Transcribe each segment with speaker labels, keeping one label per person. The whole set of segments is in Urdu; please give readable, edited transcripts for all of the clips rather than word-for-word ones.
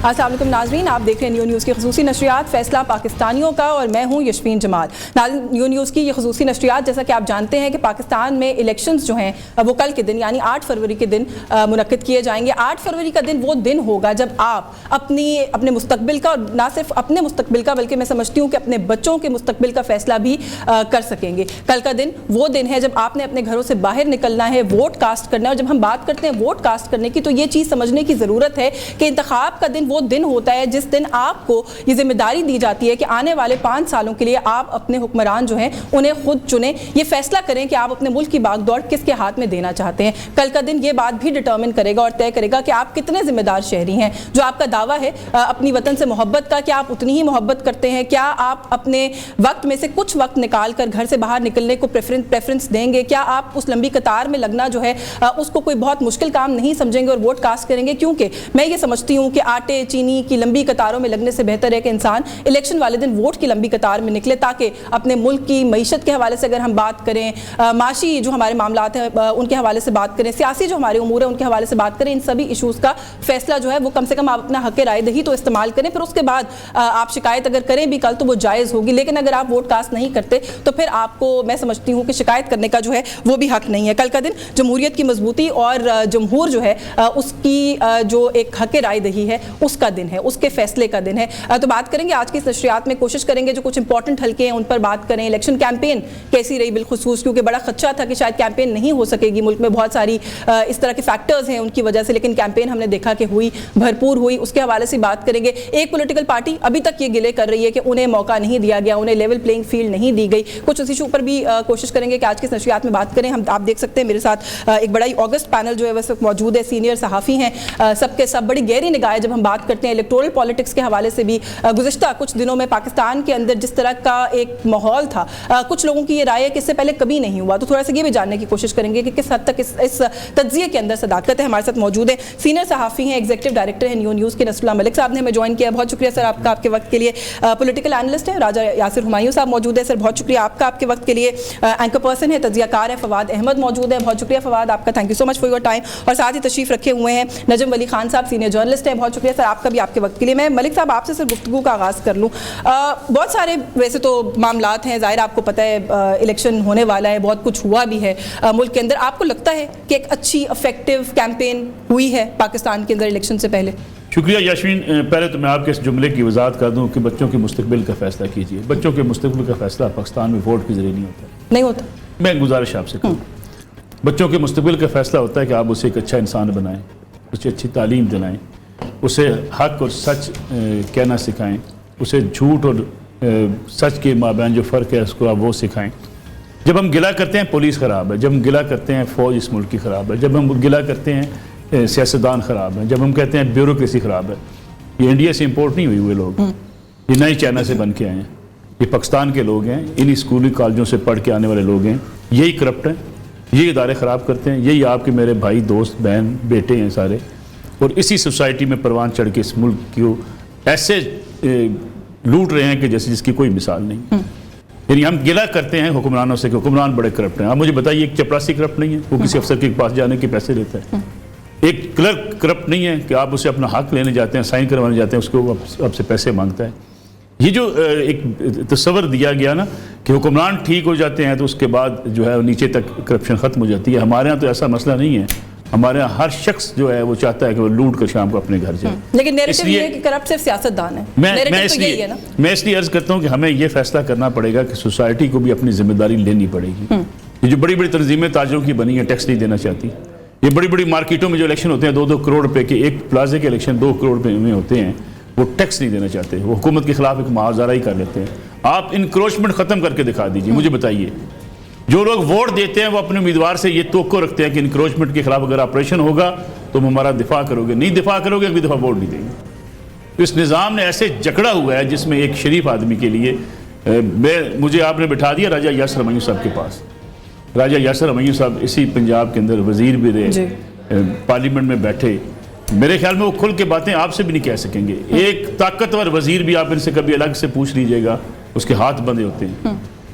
Speaker 1: السلام علیکم ناظرین، آپ دیکھ رہے ہیں نیو نیوز کی خصوصی نشریات فیصلہ پاکستانیوں کا، اور میں ہوں یشفین جمال۔ نیو نیوز کی یہ خصوصی نشریات، جیسا کہ آپ جانتے ہیں کہ پاکستان میں الیکشنز جو ہیں وہ کل کے دن یعنی 8 فروری کے دن منعقد کیے جائیں گے۔ 8 فروری کا دن وہ دن ہوگا جب آپ اپنے مستقبل کا، اور نہ صرف اپنے مستقبل کا بلکہ میں سمجھتی ہوں کہ اپنے بچوں کے مستقبل کا فیصلہ بھی کر سکیں گے۔ کل کا دن وہ دن ہے جب آپ نے اپنے گھروں سے باہر نکلنا ہے، ووٹ کاسٹ کرنا ہے۔ اور جب ہم بات کرتے ہیں ووٹ کاسٹ کرنے کی تو یہ چیز سمجھنے کی ضرورت ہے کہ انتخاب کا دن وہ دن ہوتا ہے جس دن آپ کو یہ ذمہ داری دی جاتی ہے کہ آنے والے 5 سالوں کے لیے آپ اپنے حکمران جو ہیں انہیں خود چنیں، یہ فیصلہ کریں کہ آپ اپنے ملک کی باغ دوڑ کس کے ہاتھ میں دینا چاہتے ہیں۔ کل کا دن یہ بات بھی ڈٹرمن کرے گا اور طے کرے گا کہ آپ کتنے ذمہ دار شہری ہیں۔ جو آپ کا دعویٰ ہے اپنی وطن سے محبت کا، کیا آپ اتنی ہی محبت کرتے ہیں؟ کیا آپ اپنے وقت میں سے کچھ وقت نکال کر گھر سے باہر نکلنے کو پریفرنس دیں گے؟ کیا آپ اس لمبی قطار میں لگنا جو ہے اس کو کوئی بہت مشکل کام نہیں سمجھیں گے اور ووٹ کاسٹ کریں گے؟ کیونکہ میں یہ سمجھتی ہوں کہ آٹے چینی کی لمبی قطاروں میں لگنے سے بہتر ہے کہ انسان الیکشن والے دن ووٹ کی لمبی قطار میں نکلے، تاکہ اپنے ملک کی معیشت کے حوالے سے اگر ہم بات کریں، معاشی جو ہمارے معاملات ہیں ان کے حوالے سے بات کریں، سیاسی جو ہمارے امور ہیں ان کے حوالے سے بات کریں، ان سبھی ایشوز کا فیصلہ جو ہے وہ کم سے کم آپ اپنا حق رائے دہی تو استعمال کریں۔ پھر اس کے بعد آپ شکایت اگر کریں بھی کل تو وہ جائز ہوگی، لیکن اگر آپ ووٹ کاسٹ نہیں کرتے تو پھر آپ کو میں سمجھتی ہوں کہ شکایت کرنے کا جو ہے وہ بھی حق نہیں ہے۔ کل کا دن جمہوریت کی مضبوطی اور جمہور جو ہے اس کی جو ایک حق رائے دہی ہے اس کا دن ہے، اس کے فیصلے کا دن ہے۔ تو بات کریں گے آج کی اس نشریات میں، کوشش کریں گے جو کچھ امپورٹنٹ حلقے ہیں ان پر بات کریں۔ الیکشن کیمپین کیسی رہی بالخصوص، کیونکہ بڑا خدشہ تھا کہ شاید کیمپین نہیں ہو سکے گی، ملک میں بہت ساری اس طرح کے فیکٹرز ہیں ان کی وجہ سے، لیکن کیمپین ہم نے دیکھا کہ ہوئی، بھرپور ہوئی، اس کے حوالے سے بات کریں گے۔ ایک پولیٹیکل پارٹی ابھی تک یہ گلے کر رہی ہے کہ انہیں موقع نہیں دیا گیا، انہیں لیول پلینگ فیلڈ نہیں دی گئی، کچھ اس ایشو پر بھی کوشش کریں گے کہ آج کی اس نشریات میں بات کریں۔ آپ دیکھ سکتے ہیں میرے ساتھ ایک بڑا ہی آگسٹ پینل جو ہے ویسے موجود ہے، سینئر صحافی ہیں، سب کے سب بڑی گہری نگاہ جب ہم بات کرتے ہیں الیکٹورل پالیٹکس کے حوالے سے بھی۔ گزشتہ کچھ دنوں میں پاکستان کے اندر جس طرح کا ایک ماحول تھا، کچھ لوگوں کی یہ رائے ہے کہ اس سے پہلے کبھی نہیں ہوا، تو تھوڑا سا یہ بھی جاننے کی کوشش کریں گے کہ کس حد تک اس تجزیے کے اندر صداقت ہے۔ ہمارے ساتھ موجود ہیں سینئر صحافی ہیں، ایگزیکٹو ڈائریکٹر ہیں نیو نیوز کے نصر اللہ ملک صاحب نے ہمیں جوائن کیا، بہت شکریہ سر آپ کا، آپ کے وقت کے لیے۔ پولیٹیکل اینالسٹ ہیں راجہ یاسر ہمایوں صاحب موجود ہیں، سر بہت شکریہ آپ کا، آپ کے وقت کے لیے۔ اینکر پرسن ہے، تجزیہ کار ہے، فواد احمد موجود ہے، بہت شکریہ فواد آپ کا، thank you so much for your time. اور ساتھ ہی تشریف رکھے ہوئے ہیں نجم ولی خان صاحب، سینئر جرنلسٹ ہیں، بہت شکریہ سر آپ کا بھی، آپ کے وقت کے لیے۔ میں ملک صاحب آپ سے صرف گفتگو کا آغاز کر لوں، بہت سارے ویسے تو معاملات ہیں، ظاہر آپ کو پتہ ہے الیکشن ہونے والا ہے، بہت کچھ ہوا بھی ہے ملک کے اندر، آپ کو لگتا ہے کہ ایک اچھی افیکٹو کیمپین ہوئی ہے پاکستان کے اندر الیکشن سے پہلے؟
Speaker 2: شکریہ یاسمین، پہلے تو میں آپ کے اس جملے کی وضاحت کر دوں کہ بچوں کے مستقبل کا فیصلہ کیجیے۔ بچوں کے مستقبل کا فیصلہ پاکستان میں ووٹ کے ذریعے نہیں ہوتا،
Speaker 1: نہیں ہوتا۔ میں
Speaker 2: گزارش آپ سے کروں، بچوں کے مستقبل کا فیصلہ ہوتا ہے کہ آپ اسے ایک اچھا انسان بنائیں، اسے اچھی تعلیم دلائیں، اسے حق اور سچ کہنا سکھائیں، اسے جھوٹ اور سچ کے مابین جو فرق ہے اس کو آپ وہ سکھائیں۔ جب ہم گلہ کرتے ہیں پولیس خراب ہے، جب ہم گلہ کرتے ہیں فوج اس ملک کی خراب ہے، جب ہم گلہ کرتے ہیں سیاستدان خراب ہیں، جب ہم کہتے ہیں بیوروکریسی خراب ہے، یہ انڈیا سے امپورٹ نہیں ہوئے لوگ، یہ نئی چائنا سے بن کے آئے ہیں، یہ پاکستان کے لوگ ہیں، انہی اسکولی کالجوں سے پڑھ کے آنے والے لوگ ہیں، یہی کرپٹ ہیں، یہی ادارے خراب کرتے ہیں، یہی آپ کے میرے بھائی دوست بہن بیٹے ہیں سارے، اور اسی سوسائٹی میں پروان چڑھ کے اس ملک کو ایسے لوٹ رہے ہیں کہ جیسے جس کی کوئی مثال نہیں۔ یعنی ہم گلہ کرتے ہیں حکمرانوں سے کہ حکمران بڑے کرپٹ ہیں، آپ مجھے بتائیے ایک چپراسی کرپٹ نہیں ہے وہ کسی افسر کے پاس جانے کے پیسے لیتا ہے؟ ایک کلرک کرپٹ نہیں ہے کہ آپ اسے اپنا حق لینے جاتے ہیں، سائن کروانے جاتے ہیں، اس کو آپ سے پیسے مانگتا ہے؟ یہ جو ایک تصور دیا گیا نا کہ حکمران ٹھیک ہو جاتے ہیں تو اس کے بعد جو ہے نیچے تک کرپشن ختم ہو جاتی ہے، ہمارے ہاں تو ایسا مسئلہ نہیں ہے۔ ہمارے یہاں ہر شخص جو ہے وہ چاہتا ہے کہ وہ لوٹ کر شام کو اپنے گھر جائے، لیکن
Speaker 1: نیریٹو یہ ہے کہ کرپٹ صرف سیاستدان ہے۔
Speaker 2: میں اس لیے عرض کرتا ہوں کہ ہمیں یہ فیصلہ کرنا پڑے گا کہ سوسائٹی کو بھی اپنی ذمہ داری لینی پڑے گی۔ یہ جو بڑی بڑی تنظیمیں تاجروں کی بنی ہیں ٹیکس نہیں دینا چاہتی، یہ بڑی بڑی مارکیٹوں میں جو الیکشن ہوتے ہیں 2-2 کروڑ روپے کے، ایک پلازے کے الیکشن 2 کروڑ روپے میں ہوتے ہیں، وہ ٹیکس نہیں دینا چاہتے، وہ حکومت کے خلاف ایک معاذرہ ہی کر لیتے ہیں۔ آپ انکروچمنٹ ختم کر کے دکھا دیجیے، مجھے بتائیے جو لوگ ووٹ دیتے ہیں وہ اپنے امیدوار سے یہ توقع رکھتے ہیں کہ انکروچمنٹ کے خلاف اگر آپریشن ہوگا تو تم ہمارا دفاع کرو گے، نہیں دفاع کرو گے اگلی دفعہ ووٹ نہیں دیں گے۔ اس نظام نے ایسے جکڑا ہوا ہے جس میں ایک شریف آدمی کے لیے مجھے آپ نے بٹھا دیا راجہ یاسر ہمایوں صاحب کے پاس۔ راجہ یاسر ہمایوں صاحب اسی پنجاب کے اندر وزیر بھی رہے، پارلیمنٹ میں بیٹھے، میرے خیال میں وہ کھل کے باتیں آپ سے بھی نہیں کہہ سکیں گے۔ ایک طاقتور وزیر بھی آپ ان سے کبھی الگ سے پوچھ لیجئے گا، اس کے ہاتھ بندھے ہوتے ہیں،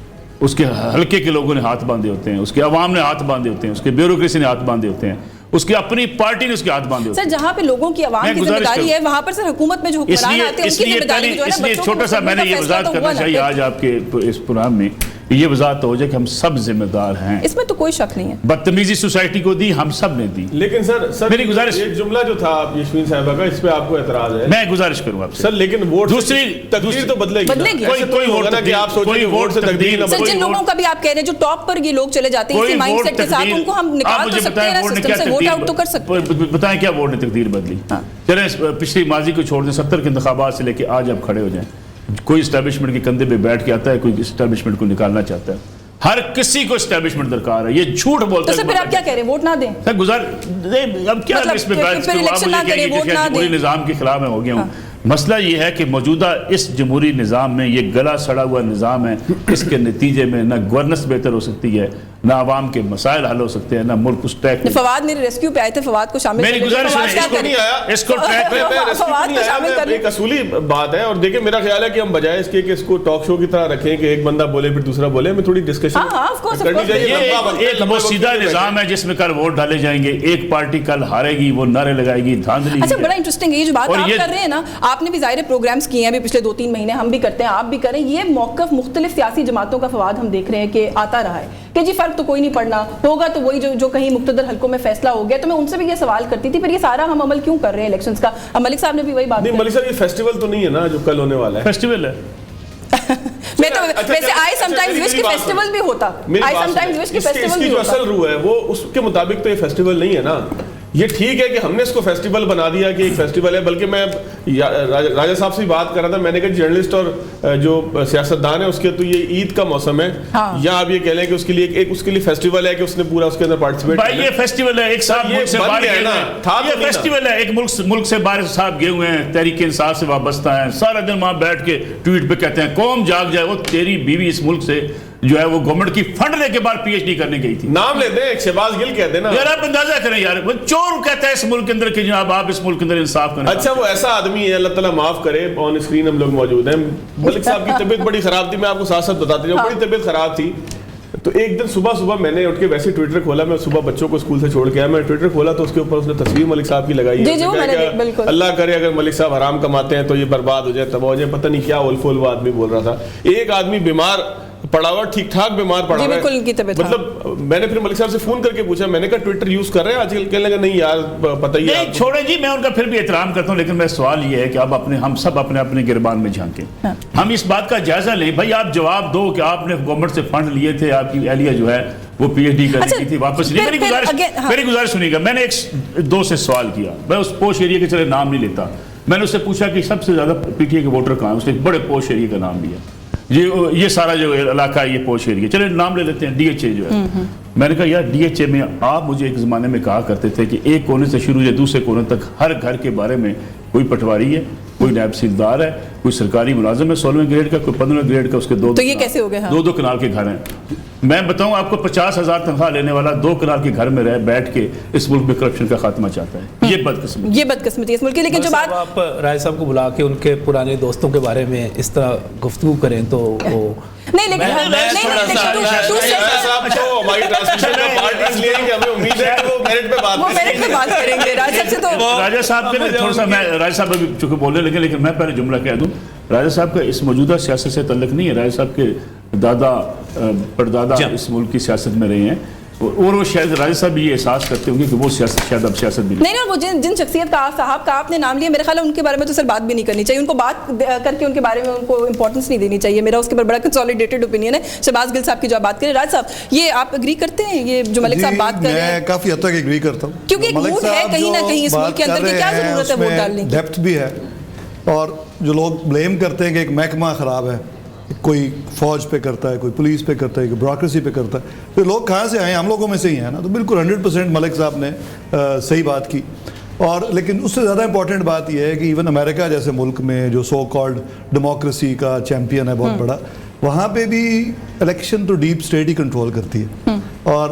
Speaker 2: اس کے حلقے کے لوگوں نے ہاتھ باندھے ہوتے ہیں، اس کے عوام نے ہاتھ باندھے ہوتے ہیں، اس کے بیوروکریسی نے ہاتھ باندھے ہوتے ہیں، اس کی اپنی پارٹی نے اس کے ہاتھ باندھے.
Speaker 1: سر جہاں پہ لوگوں کی عوام کی ذمہ داری ہے وہاں پر سر حکومت میں جو حکمران آتے ہیں ان کی ذمہ داری جو ہے نا.
Speaker 2: اس لیے چھوٹا سا میں نے یہ وضاحت کرنا چاہیے آج آپ کے اس پروگرام میں, یہ وضاحت ہو جائے کہ ہم سب ذمہ دار ہیں,
Speaker 1: اس میں تو کوئی شک نہیں ہے.
Speaker 2: بدتمیزی سوسائٹی کو دی, ہم سب نے دی.
Speaker 3: لیکن سر
Speaker 2: میری گزارش,
Speaker 3: ایک جملہ جو تھا یشوین صاحبہ کا, اس پہ آپ کو اعتراض ہے؟
Speaker 2: میں گزارش کروں آپ سے
Speaker 3: سر, لیکن ووٹ
Speaker 2: دوسری
Speaker 3: تقدیر تو بدلے گی.
Speaker 2: کوئی ووٹ سے تقدیر.
Speaker 1: سر جن لوگوں کا بھی آپ کہہ رہے ہیں جو ٹاپ پر یہ لوگ چلے جاتے ہیں اسی مائنڈ سیٹ کے ساتھ, ان کو ہم نکال تو سکتے ہیں نا سسٹم سے, ووٹ آؤٹ تو کر سکتے ہیں.
Speaker 2: بتائیں کیا ووٹ نے تقدیر بدلی؟ چلیں پچھلی ماضی کو چھوڑ دیں, 70 کے انتخابات سے لے کے آج آپ کھڑے ہو جائیں, کوئی اسٹیبلشمنٹ کے کندھے پہ بیٹھ کے آتا ہے, کوئی اسٹیبلشمنٹ کو نکالنا چاہتا ہے. ہر کسی کو اسٹیبلشمنٹ درکار ہے, یہ جھوٹ بولتا ہے.
Speaker 1: تو پھر آپ کیا کہہ رہے ہیں, ووٹ نہ دیں؟
Speaker 2: اب کیا اس میں بات کروں, آپ مجھے کہیں گے کہ جمہوری نظام کے خلاف میں ہو گیا ہوں. مسئلہ یہ ہے کہ موجودہ اس جمہوری نظام میں یہ گلا سڑا ہوا نظام ہے, اس کے نتیجے میں نہ گورننس بہتر ہو سکتی ہے, نہ عوام کے مسائل حل ہو سکتے ہیں, نہ ملک اس ٹریک.
Speaker 1: فواد میرے ریسکیو پہ آئے تھے, فواد کو شامل
Speaker 2: میری گزارش ہے اس کو ٹریک
Speaker 3: پہ ایک اصولی بات ہے. اور دیکھیں میرا خیال ہے کہ ہم بجائے اس کے کہ اس کو ٹاک شو کی طرح رکھیں کہ ایک بندہ بولے پھر دوسرا بولے, ہمیں تھوڑی ڈسکشن کرنی چاہیے.
Speaker 2: ایک وہ سیدھا نظام ہے جس میں کل ووٹ ڈالے جائیں گے, ایک پارٹی کل ہارے گی, وہ نعرے لگائے گی, دھاندلی.
Speaker 1: اچھا بڑا انٹرسٹنگ ہے یہ جو بات آپ کر رہے ہیں نا, آپ نے بھی ظاہر پروگرامز کیے ہیں ابھی پچھلے 2-3 مہینے, ہم بھی کرتے ہیں, آپ بھی کریں. یہ موقف مختلف سیاسی جماعتوں کا فواد ہم دیکھ رہے ہیں کہ آتا رہا ہے کہ جی فرق تو کوئی نہیں پڑنا, ہوگا تو وہی جو کہیں مقتدر حلقوں میں فیصلہ ہو گیا. تو میں ان سے بھی یہ سوال کرتی تھی پھر یہ سارا ہم عمل کیوں کر رہے ہیں الیکشنز کا؟ ملک صاحب نے بھی وہی بات کی.
Speaker 3: ملک صاحب یہ فیسٹیول تو نہیں ہے نا جو کل ہونے والا ہے؟
Speaker 2: فیسٹیول ہے.
Speaker 1: میں تو ویسے آئی سم ٹائمز وش کی فیسٹیول بھی ہوتا, آئی سم ٹائمز وش کی فیسٹیول بھی ہوتا.
Speaker 3: اس کی جو اصل روح ہے وہ اس کے مطابق تو یہ فیسٹیول نہیں ہے نا. یہ ٹھیک ہے کہ ہم نے اس کو فیسٹیول بنا دیا کہ ایک فیسٹیول ہے, بلکہ میں راجہ صاحب سے بات کر رہا تھا, میں نے کہا جرنلسٹ اور جو سیاستدان ہے اس کے تو یہ عید کا موسم ہے, یا آپ یہ کہہ لیں کہ اس کے لیے فیسٹیول ہے کہ اس نے پورا اس کے اندر پارٹیسپیٹ
Speaker 2: بھائی یہ فیسٹیول ہے, ایک صاحب ملک سے باہر گئے ہیں, یہ فیسٹیول ہے, ایک ملک سے باہر صاحب گئے ہوئے ہیں, تحریک انصاف سے وابستہ ہیں, سارا دن وہاں بیٹھ کے ٹویٹ پہ کہتے ہیں قوم جاگ جائے. وہ تیری بیوی اس ملک سے جو ہے وہ گورنمنٹ کی فنڈ لے کے بعد پی ایچ ڈی کرنے گئی تھی.
Speaker 3: نام لیتے ہیں شہباز گل کہتے ہیں نا
Speaker 2: یار, آپ اندازہ کریں یار, وہ چور کہتا ہے اس ملک کے اندر کہ جناب آپ اس ملک کے اندر انصاف کریں.
Speaker 3: اچھا وہ ایسا آدمی ہے, اللہ تعالیٰ معاف کرے, آن اسکرین ہم لوگ موجود ہیں. ملک صاحب کی طبیعت بڑی خراب تھی, میں آپ کو ساتھ ساتھ بتاتے جاؤں, بڑی طبیعت خراب تھی. تو ایک دن صبح میں نے اٹھ کے ویسے ٹویٹر کھولا, میں صبح بچوں کو اسکول سے چھوڑ کے آیا, میں ٹویٹر کھولا تو اس کے اوپر اس نے تصویر ملک صاحب کی لگائی ہے. اللہ کرے اگر ملک صاحب حرام کماتے ہیں تو یہ برباد ہو جائے, تباہ ہو جائے. پتہ نہیں کیا اول فول وہ آدمی بول رہا تھا. ایک آدمی بیمار پڑا ہوا, ٹھیک ٹھاک بیمار پڑا ہوا ہے, مطلب میں نے پھر ملک صاحب سے فون کر کے پوچھا, میں نے کہا ٹویٹر یوز کر رہے ہیں آج کل؟ کہنے لگا نہیں یار پتہ ہی ہے.
Speaker 2: چھوڑیں جی, میں ان کا پھر بھی احترام کرتا ہوں, لیکن میرا سوال یہ ہے کہ آپ ہم سب اپنے گربان میں جھانکیں, ہم اس بات کا جائزہ لیں. بھائی آپ جواب دو کہ آپ نے گورنمنٹ سے فنڈ لیے تھے, آپ کی اہلیہ جو ہے وہ پی ایچ ڈی کرنے کی تھی, واپس نہیں. میری گزارش سنیے گا, میں نے ایک دو سے سوال کیا, میں اس پوش ایریا کے چلے نام نہیں لیتا, میں نے اس سے پوچھا کہ سب سے زیادہ پی ٹی اے کے ووٹر کہاں ہیں, اس نے بڑے پوش ایریا کا نام لیا. یہ سارا جو علاقہ ہے یہ پوش ایریا, چلے نام لے لیتے ہیں, ڈی ایچ اے جو ہے. میں نے کہا یار ڈی ایچ اے میں آپ مجھے ایک زمانے میں کہا کرتے تھے کہ ایک کونے سے شروع یا دوسرے کونے تک ہر گھر کے بارے میں کوئی پٹواری ہے, کوئی نائب تحصیلدار ہے, کوئی سرکاری ملازم ہے 16ویں گریڈ کا, کوئی 15ویں گریڈ کا, اس کے دو کنال کے گھر ہیں. میں بتاؤں آپ کو 50,000 تنخواہ لینے والا 2 کنال کے گھر میں رہ بیٹھ کے اس ملک میں کرپشن کا خاتمہ چاہتا ہے. یہ بدقسمتی
Speaker 1: اس ملک کی. لیکن جو بات
Speaker 4: آپ رائے صاحب کو بلا کے ان کے پرانے دوستوں کے بارے میں اس طرح گفتگو کریں تو وہ
Speaker 1: نہیں, لیکن
Speaker 2: راجہ صاحب کے تھوڑا سا, میں راجہ صاحب ابھی چونکہ بول رہے لیکن میں پہلے جملہ کہہ دوں, راجہ صاحب کا اس موجودہ سیاست سے تعلق نہیں ہے. راجہ صاحب کے دادا پردادا اس ملک کی سیاست میں رہے ہیں, اور وہ شاید راجہ صاحب بھی یہ احساس کرتے ہوں گے کہ وہ سیاست شاید اب سیاست بھی
Speaker 1: نہیں. وہ جن شخصیت کا صاحب کا آپ نے نام لیا, میرے خیال ہے ان کے بارے میں تو سر بات بھی نہیں کرنی چاہیے, ان کو بات کر کے ان کے بارے میں ان کو امپورٹنس نہیں دینی چاہیے. میرا اس کے اوپر بڑا کنسولیڈیٹڈ اوپینین ہے. شہباز گل صاحب کی جو آپ بات کریں, راج صاحب یہ آپ اگری کرتے ہیں یہ جو ملک صاحب بات کر رہے ہیں؟
Speaker 5: میں کافی حد تک اگری کرتا ہوں,
Speaker 1: کیونکہ ایک موڈ ہے کہیں نہ کہیں اس ملک کے اندر کہ کیا ضرورت ہے ووٹ ڈالنے کی.
Speaker 5: ڈیپتھ بھی ہے, اور جو لوگ بلیم کرتے ہیں کہ ایک محکمہ خراب ہے, کوئی فوج پہ کرتا ہے, کوئی پولیس پہ کرتا ہے, کوئی بیوروکریسی پہ کرتا ہے, پھر لوگ کہاں سے آئے ہیں؟ ہم لوگوں میں سے ہی ہیں نا. تو بالکل 100% ملک صاحب نے صحیح بات کی. اور لیکن اس سے زیادہ امپورٹنٹ بات یہ ہے کہ ایون امریکہ جیسے ملک میں جو سو کالڈ ڈیموکریسی کا چیمپئن ہے بہت بڑا, وہاں پہ بھی الیکشن تو ڈیپ اسٹیٹ ہی کنٹرول کرتی ہے. اور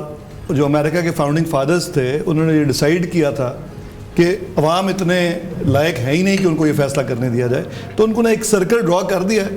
Speaker 5: جو امریکہ کے فاؤنڈنگ فادرز تھے انہوں نے یہ ڈیسائیڈ کیا تھا کہ عوام اتنے لائق ہے ہی نہیں کہ ان کو یہ فیصلہ کرنے دیا جائے, تو ان کو نے ایک سرکل ڈرا کر دیا ہے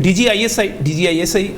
Speaker 4: DGISI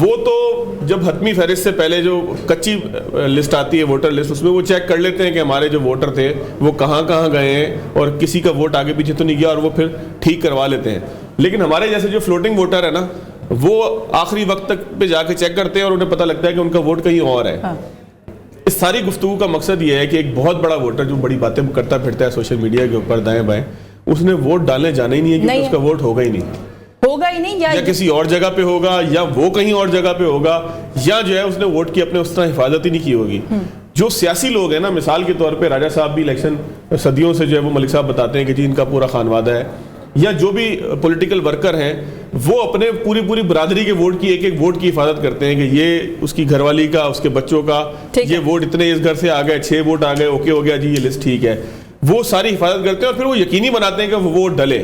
Speaker 3: وہ تو جب حتمی فہرست سے پہلے جو کچی لسٹ آتی ہے ووٹر لسٹ, اس میں وہ چیک کر لیتے ہیں کہ ہمارے جو ووٹر تھے وہ کہاں کہاں گئے ہیں اور کسی کا ووٹ آگے پیچھے تو نہیں گیا, اور وہ پھر ٹھیک کروا لیتے ہیں. لیکن ہمارے جیسے جو فلوٹنگ ووٹر ہے نا, وہ آخری وقت تک پہ جا کے چیک کرتے ہیں اور انہیں پتہ لگتا ہے کہ ان کا ووٹ کہیں اور ہے. اس ساری گفتگو کا مقصد یہ ہے کہ ایک بہت بڑا ووٹر جو بڑی باتیں کرتا پھرتا ہے سوشل میڈیا کے اوپر دائیں بائیں, اس نے ووٹ ڈالنے جانا ہی نہیں ہے کیونکہ اس کا ووٹ ہوگا ہی نہیں, یا کسی اور جگہ پہ ہوگا, یا وہ کہیں اور جگہ پہ ہوگا, یا جو ہے اس نے ووٹ کی اپنے اس طرح حفاظت ہی نہیں کی ہوگی. جو سیاسی لوگ ہیں نا, مثال کے طور پہ راجہ صاحب بھی الیکشن صدیوں سے جو ہے وہ ملک صاحب بتاتے ہیں کہ جی ان کا پورا خانوادہ ہے, یا جو بھی پولیٹیکل ورکر ہیں وہ اپنے پوری برادری کے ووٹ کی ایک ووٹ کی حفاظت کرتے ہیں کہ یہ اس کی گھر والی کا, اس کے بچوں کا, یہ ووٹ اتنے اس گھر سے آ گئے, 6 ووٹ آ گئے, اوکے ہو گیا جی یہ لسٹ ٹھیک ہے. وہ ساری حفاظت کرتے ہیں اور پھر وہ یقینی بناتے ہیں کہ وہ ووٹ ڈلے.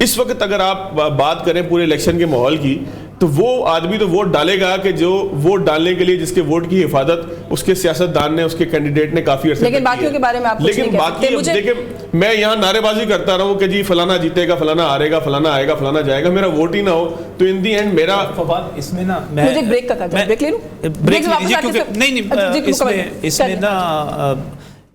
Speaker 3: اس وقت اگر آپ بات کریں پورے الیکشن کے ماحول کی, تو وہ آدمی تو ووٹ ڈالے گا کہ جو ووٹ ڈالنے کے لیے جس کے ووٹ کی حفاظت اس کے سیاستدان نے, اس کے کینڈیڈیٹ نے کافی عرصے
Speaker 1: لیکن باقیوں کے بارے میں آپ کچھ نہیں کہہ سکتے.
Speaker 3: لیکن باقی دیکھیں, میں یہاں نعرے بازی کرتا رہوں کہ جی فلانا جیتے گا, فلانا ہارے گا, فلانا آئے گا, فلانا جائے گا, میرا ووٹ ہی نہ ہو, تو ان دی اینڈ میرا
Speaker 4: فواد اس میں نا
Speaker 1: مجھے بریک کا بریک لے لوں,
Speaker 4: بریک لیجیے کیونکہ نہیں اس میں نا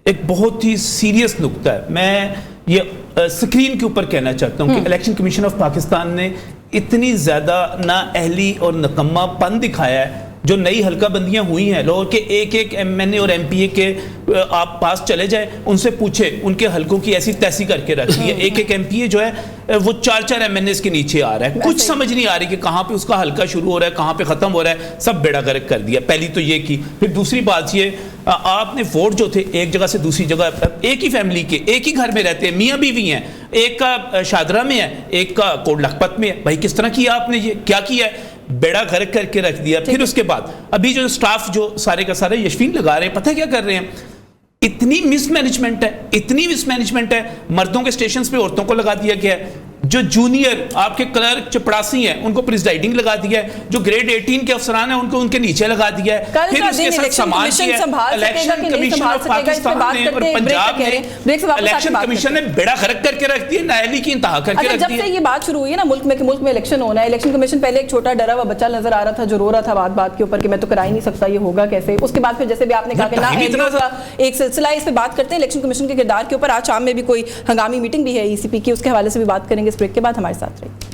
Speaker 4: ایک بہت ہی سیریس نکتہ ہے. میں یہ سکرین کے اوپر کہنا چاہتا ہوں کہ الیکشن کمیشن آف پاکستان نے اتنی زیادہ نااہلی اور نکمہ پن دکھایا ہے. جو نئی حلقہ بندیاں ہوئی ہیں لوگوں کے ایک ایم این اے اور ایم پی اے کے آپ پاس چلے جائیں, ان سے پوچھیں, ان کے حلقوں کی ایسی تیسی کر کے رکھ دی ہے. ایک ایم پی اے جو ہے وہ 4 ایم این ایز کے نیچے آ رہا ہے, کچھ سمجھ نہیں آ رہی کہ کہاں پہ اس کا حلقہ شروع ہو رہا ہے, کہاں پہ ختم ہو رہا ہے, سب بیڑا گرک کر دیا. پہلی تو یہ کی. پھر دوسری بات یہ, آپ نے ووٹ جو تھے ایک جگہ سے دوسری جگہ, ایک ہی فیملی کے ایک ہی گھر میں رہتے ہیں, میاں بیوی ہیں, ایک کا شادرہ میں ہے, ایک کا کوٹ لکھپت میں ہے. بھائی کس طرح کیا آپ نے, یہ کیا کیا ہے, بیڑا غرق کر کے رکھ دیا. پھر اس کے بعد ابھی جو سٹاف جو سارے کا سارے یشفین لگا رہے ہیں, پتہ کیا کر رہے ہیں, اتنی مس مینجمنٹ ہے, مردوں کے سٹیشنز پہ عورتوں کو لگا دیا گیا ہے, جو جونیئر آپ کے کلرک چپڑاسی ہیں ان کو پریزائڈنگ لگا دیا ہے, جو گریڈ 18 کے افسران ہیں ان کو ان کے نیچے لگا دیا ہے. پھر اس کے ساتھ سماج کی ہے الیکشن کمیشن آف پاکستان نے اور پنجاب نے الیکشن کمیشن نے بیڑا غرق کر کے رکھ دیا, نااہلی کی انتہا کر کے رکھ دیا.
Speaker 1: جب سے یہ بات شروع ہوئی ہے نا ملک میں کہ ملک میں الیکشن ہونا ہے, الیکشن کمیشن پہلے ایک چھوٹا ڈرا ہوا بچہ نظر آ رہا تھا جو رو رہا تھا بات کے اوپر کہ میں تو کرا ہی نہیں سکتا, یہ ہوگا کیسے. اس کے بعد پھر جیسے بھی آپ نے کہا کہ نا ایک سلسلہ ہے, اس پہ بات کرتے ہیں الیکشن کمیشن کے کردار کے اوپر. آج شام میں بھی کوئی ہنگامی میٹنگ بھی ہے ای سی پی کی, اس کے حوالے سے بھی بات کریں گے. اس بریک کے بعد ہمارے ساتھ رہیے.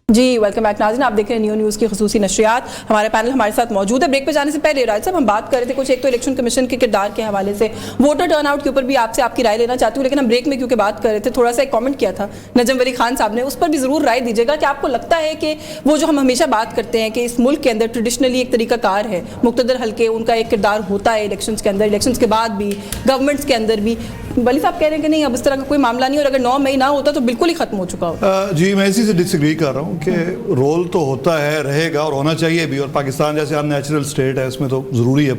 Speaker 1: جی ویلکم بیک ناظرین, آپ دیکھ رہے ہیں نیو نیوز کی خصوصی نشریات. ہمارے پینل ہمارے ساتھ موجود ہے. بریک پہ جانے سے پہلے راج صاحب ہم بات کر رہے تھے کچھ, ایک تو الیکشن کمیشن کے کردار کے حوالے سے, ووٹر ٹرن آؤٹ کے اوپر بھی آپ سے آپ کی رائے لینا چاہتی ہوں, لیکن ہم بریک میں کیونکہ بات کر رہے تھے تھوڑا سا ایک کامنٹ کیا تھا نجم ولی خان صاحب نے, اس پر بھی ضرور رائے دیجیے گا کہ آپ کو لگتا ہے کہ وہ جو ہم ہمیشہ بات کرتے ہیں کہ اس ملک کے اندر ٹریڈیشنلی ایک طریقہ کار ہے, مقتدر حلقے ان کا ایک کردار ہوتا ہے الیکشنز کے اندر, الیکشنز کے بعد بھی, گورنمنٹس کے اندر بھی. ولی صاحب کہہ رہے ہیں کہ نہیں اب اس طرح کا کوئی معاملہ نہیں, اور اگر 9 مئی نہ ہوتا تو بالکل ہی ختم ہو چکا ہوتا.
Speaker 5: جی میں اسی سے ڈس ایگری کر رہا ہوں کہ رول تو ہوتا ہے, رہے گا اور ہونا چاہیے بھی, اور پاکستان جیسے ان نیچرل اسٹیٹ ہے اس میں تو ضروری ہے,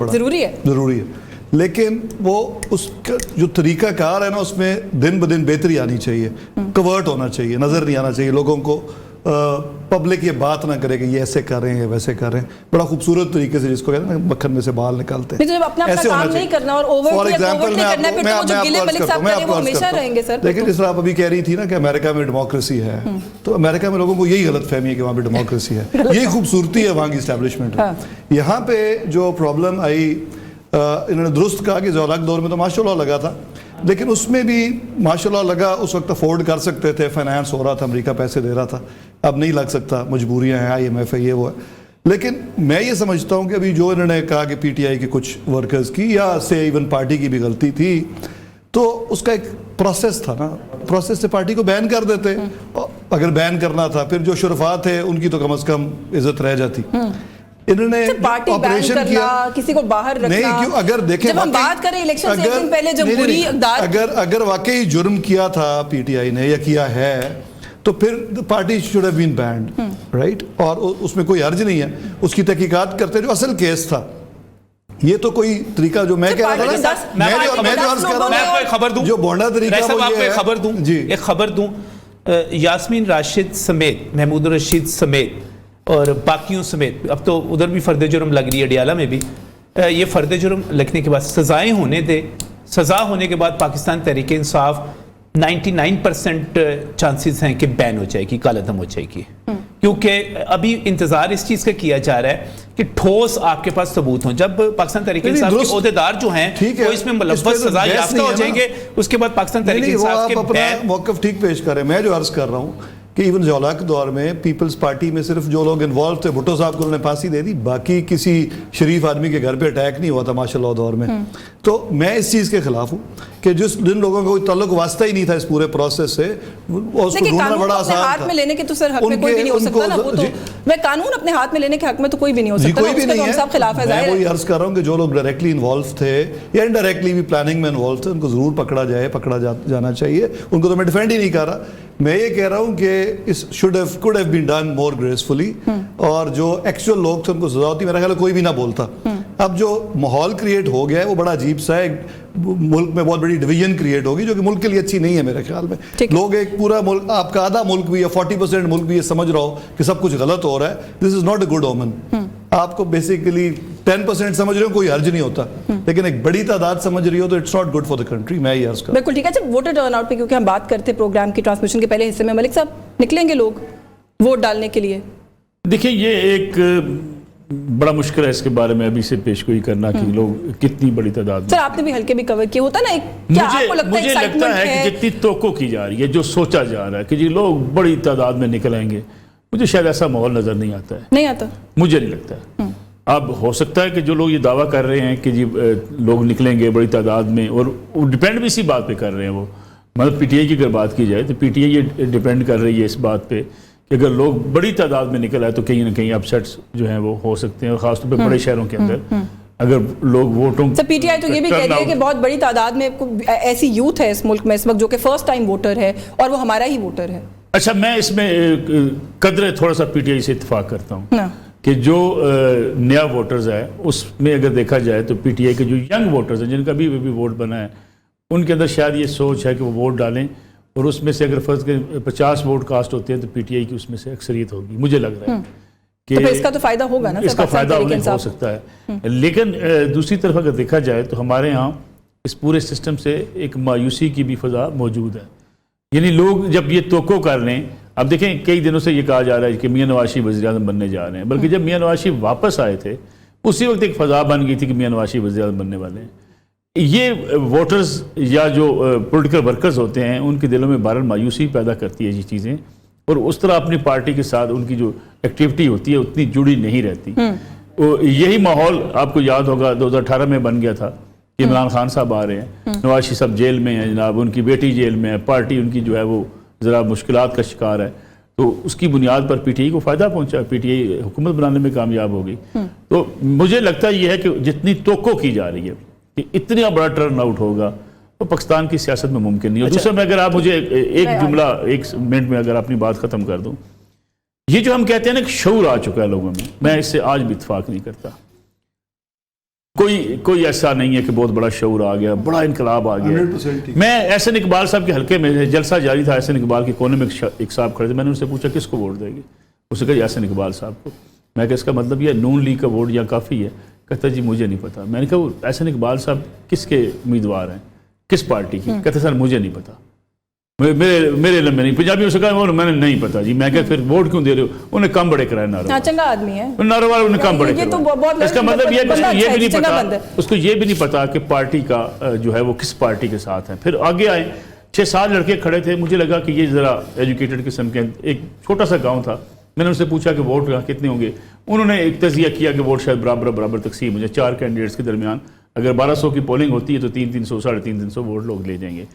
Speaker 5: ضروری ہے. لیکن وہ اس کا جو طریقہ کار ہے نا اس میں دن بدن بہتری آنی چاہیے, کورٹ ہونا چاہیے, نظر نہیں آنا چاہیے, لوگوں کو پبلک یہ بات نہ کرے کہ یہ ایسے کر رہے ہیں ویسے کر رہے ہیں. بڑا خوبصورت طریقے سے جس کو کہتے ہیں نا مکھن میں سے بال نکالتے ہیں, ایسے ہونا چاہیے. فار ایگزامپل لیکن جس طرح آپ ابھی کہہ رہی تھی نا کہ امریکہ میں ڈیموکریسی ہے, تو امریکہ میں لوگوں کو یہی غلط فہمی ہے کہ وہاں پہ ڈیموکریسی ہے, یہی خوبصورتی ہے وہاں کی اسٹیبلشمنٹ. یہاں پہ جو پرابلم آئی, انہوں نے درست کہا کہ جو الگ دور میں تو ماشاء اللہ لگا تھا, لیکن اس میں بھی ماشاء اللہ لگا, اس وقت افورڈ کر سکتے تھے, فائنانس ہو رہا تھا, امریکہ پیسے دے رہا تھا. اب نہیں لگ سکتا, مجبوریاں ہیں, IMF ہے, یہ وہ ہے. لیکن میں یہ سمجھتا ہوں کہ ابھی جو انہوں نے کہا کہ پی ٹی آئی کے کچھ ورکرز کی یا سے ایون پارٹی کی بھی غلطی تھی, تو اس کا ایک پروسیس تھا نا, پروسیس سے پارٹی کو بین کر دیتے. اگر بین کرنا تھا پھر جو شرفاء تھے ان کی تو کم از کم عزت رہ جاتی. انہوں نے آپریشن کیا,
Speaker 1: کسی کو باہر رکھنا,
Speaker 5: نہیں کیوں, اگر دیکھیں
Speaker 1: جب ہم بات کریں الیکشن سے ایک دن پہلے جمہوری اقدار,
Speaker 5: اگر واقعی جرم کیا تھا پی ٹی آئی نے یا کیا ہے, تو پھر party should have been banned, right. اور اس میں کوئی حرج نہیں ہے, اس کی تحقیقات کرتے جو اصل کیس تھا. یہ تو کوئی طریقہ جو میں کہہ رہا تھا, میں جو عرض کر رہا ہوں
Speaker 4: خبر دوں,
Speaker 5: جو بونڈا طریقہ وہ یہ ہے,
Speaker 4: خبر دوں, ایک خبر دوں. یاسمین راشد سمیت, محمود الرشید سمیت اور باقیوں سمیت اب تو ادھر بھی فرد جرم لگ رہی ہے اڈیالہ میں بھی. یہ فرد جرم لگنے کے بعد سزائیں ہونے دے, سزا ہونے کے بعد پاکستان تحریک انصاف 99% چانسز ہیں کہ بین ہو جائے گی, کالعدم ہو جائے گی, کیونکہ ابھی انتظار اس چیز کا کیا جا رہا ہے کہ ٹھوس آپ کے پاس ثبوت ہوں. جب پاکستان تحریک انصاف کے عہدیدار جو ہیں وہ اس میں ملوث سزا یافتہ ہو جائیں گے, اس کے بعد پاکستان تحریک انصاف کے
Speaker 5: بین موقف ٹھیک پیش کریں. میں جو عرض کر رہا ہوں کہ ایون ضیاءاللہ کے دور میں پیپلز پارٹی میں صرف جو لوگ انوالو تھے, بھٹو صاحب کو انہوں نے پھانسی دے دی, باقی کسی شریف آدمی کے گھر پہ اٹیک نہیں ہوا تھا ماشاءاللہ دور میں. تو میں اس چیز کے خلاف ہوں کہ جن لوگوں کا کوئی تعلق واسطہ ہی نہیں تھا اس پورے پروسیس سے, اس کو ڈھونڈنا بڑا آسان تھا.
Speaker 1: ہاتھ میں لینے کے تو سر حق میں کوئی بھی نہیں ہو سکتا نا, وہ تو میں قانون اپنے ہاتھ میں لینے کے حق میں تو کوئی بھی نہیں ہو سکتا,
Speaker 5: کوئی بھی نہیں ہے. میں وہی عرض کر رہا ہوں کہ جو لوگ ڈائریکٹلی انوالو تھے یا انڈائریکٹلی بھی پلاننگ میں انوالو تھے, ان کو ضرور پکڑا جانا چاہیے. ان کو تو میں ڈیفینڈ ہی نہیں کر رہا, میں یہ کہہ رہا ہوں کہ اس could have been done more gracefully, اور جو ایکچوئل لوگ تھے ان کو سزا ہوتی, میرا خیال ہے کوئی بھی نہ بولتا. اب جو ماحول کریٹ ہو گیا ہے وہ بڑا عجیب سا ہے, ملک میں بہت بڑی ڈویژن کریٹ ہوگی جو کہ ملک کے لیے اچھی نہیں ہے میرے خیال میں. لوگ ایک پورا ملک, آپ کا آدھا ملک بھی یا 40% ملک بھی یہ سمجھ رہا ہو کہ سب کچھ غلط ہو رہا ہے, دس از ناٹ اے گڈ اومن. آپ کو بیسیکلی 10% سمجھ رہے ہو کوئی حرج نہیں ہوتا, لیکن ایک بڑی تعداد سمجھ رہی ہو تو it's not good for the country. میں یہ عرض کروں.
Speaker 1: بالکل ٹھیک ہے. جب ووٹر ٹرن آؤٹ پہ کیونکہ ہم بات کرتے پروگرام کی ٹرانسمیشن کے پہلے حصے میں, ملک صاحب نکلیں گے لوگ ووٹ ڈالنے کے لیے؟
Speaker 2: دیکھیں یہ ایک بڑا مشکل ہے اس کے بارے میں ابھی سے پیشگوئی کرنا کہ لوگ کتنی بڑی تعداد میں.
Speaker 1: سر آپ نے بھی ہلکے بھی کور کیا ہوتا نا, کیا آپ کو لگتا ہے
Speaker 2: مجھے لگتا ہے کہ جتنی توقع کی جا رہی ہے, جو سوچا جا رہا ہے کہ جی لوگ بڑی تعداد میں نکل آئیں گے, مجھے شاید ایسا ماحول نظر نہیں آتا ہے.
Speaker 1: نہیں آتا,
Speaker 2: مجھے نہیں لگتا ہے. اب ہو سکتا ہے کہ جو لوگ یہ دعویٰ کر رہے ہیں کہ جی لوگ نکلیں گے بڑی تعداد میں, اور وہ ڈیپینڈ بھی اسی بات پہ کر رہے ہیں, وہ مطلب پی ٹی آئی کی اگر بات کی جائے تو پی ٹی آئی یہ ڈیپینڈ کر رہی ہے اس بات پہ کہ اگر لوگ بڑی تعداد میں نکل آئے تو کہیں نہ کہیں اپسیٹس جو ہیں وہ ہو سکتے ہیں, اور خاص طور پہ بڑے شہروں کے اندر اگر لوگ ووٹوں.
Speaker 1: پی ٹی آئی تو یہ بھی کہہ رہی ہے کہ بہت بڑی تعداد میں ایسی یوتھ ہے اس ملک میں اس وقت جو کہ فرسٹ ٹائم ووٹر ہے اور وہ ہمارا ہی ووٹر ہے.
Speaker 2: اچھا, میں اس میں قدرے تھوڑا سا پی ٹی آئی سے اتفاق کرتا ہوں کہ جو نیا ووٹرز ہے اس میں اگر دیکھا جائے تو پی ٹی آئی کے جو ینگ ووٹرز ہیں جن کا بھی ووٹ بنا ہے, ان کے اندر شاید یہ سوچ ہے کہ وہ ووٹ ڈالیں, اور اس میں سے اگر فرض کریں 50 ووٹ کاسٹ ہوتے ہیں تو پی ٹی آئی کی اس میں سے اکثریت ہوگی. مجھے لگ رہا ہے کہ
Speaker 1: اس کا تو فائدہ ہوگا نا,
Speaker 2: اس کا فائدہ ہو سکتا ہے. لیکن دوسری طرف اگر دیکھا جائے تو ہمارے ہاں اس پورے سسٹم سے ایک مایوسی کی بھی فضا موجود ہے. یعنی لوگ جب یہ توقع کر لیں, اب دیکھیں کئی دنوں سے یہ کہا جا رہا ہے کہ میاں نواز شریف وزیر اعظم بننے جا رہے ہیں, بلکہ جب میاں نواز شریف واپس آئے تھے اسی وقت ایک فضا بن گئی تھی کہ میاں نواز شریف وزیر اعظم بننے والے ہیں. یہ ووٹرز یا جو پولیٹیکل ورکرز ہوتے ہیں ان کے دلوں میں بہرحال مایوسی پیدا کرتی ہے یہ چیزیں, اور اس طرح اپنی پارٹی کے ساتھ ان کی جو ایکٹیویٹی ہوتی ہے اتنی جڑی نہیں رہتی. یہی ماحول آپ کو یاد ہوگا 2018 میں بن گیا تھا کہ عمران خان صاحب آ رہے ہیں, نواز شریف صاحب جیل میں ہیں جناب, ان کی بیٹی جیل میں ہے, پارٹی ان کی جو ہے وہ ذرا مشکلات کا شکار ہے, تو اس کی بنیاد پر پی ٹی آئی کو فائدہ پہنچا, پی ٹی آئی حکومت بنانے میں کامیاب ہو گئی. تو مجھے لگتا یہ ہے کہ جتنی توقع کی جا رہی ہے کہ اتنا بڑا ٹرن آؤٹ ہوگا تو پاکستان کی سیاست میں ممکن نہیں. اور دوسرا میں اگر آپ مجھے ایک جملہ 1 منٹ میں اگر اپنی بات ختم کر دوں, یہ جو ہم کہتے ہیں نا کہ شعور آ چکا ہے لوگوں میں اس سے آج بھی اتفاق نہیں کرتا. کوئی ایسا نہیں ہے کہ بہت بڑا شعور آ گیا, بڑا انقلاب آ گیا. میں احسن اقبال صاحب کے حلقے میں جلسہ جاری تھا, احسن اقبال کے کونے میں ایک صاحب کھڑے تھے, میں نے ان سے پوچھا کس کو ووٹ دے گی, اس نے کہا احسن اقبال صاحب کو. میں کہا اس کا مطلب یہ نون لیگ کا ووٹ یا کافی ہے؟ کہتا جی مجھے نہیں پتا. میں نے کہا وہ احسن اقبال صاحب کس کے امیدوار ہیں, کس پارٹی کی؟ کہتے سر مجھے نہیں پتا, میرے علم میں نہیں. پنجابی میں سے کہا میں نے نہیں پتا جی. میں کہا پھر ووٹ کیوں دے رہے ہو؟ انہیں کم بڑے کرائے نارو,
Speaker 1: چنگا آدمی ہے
Speaker 2: نارو والے, انہیں کم بڑے کرائے. اس کا مطلب یہ بھی نہیں پتا, اس کو یہ بھی نہیں پتا کہ پارٹی کا جو ہے وہ کس پارٹی کے ساتھ ہے. پھر آگے آئے 6-7 لڑکے کھڑے تھے, مجھے لگا کہ یہ ذرا ایجوکیٹڈ قسم کے, ایک چھوٹا سا گاؤں تھا. میں نے ان سے پوچھا کہ ووٹ کتنے ہوں گے؟ انہوں نے ایک تجزیہ کیا کہ ووٹ شاید برابر تقسیم ہو جائے, 4 کینڈیڈیٹس کے درمیان اگر 1200 کی پولنگ ہوتی ہے تو 300 350 ووٹ لوگ لے جائیں گے.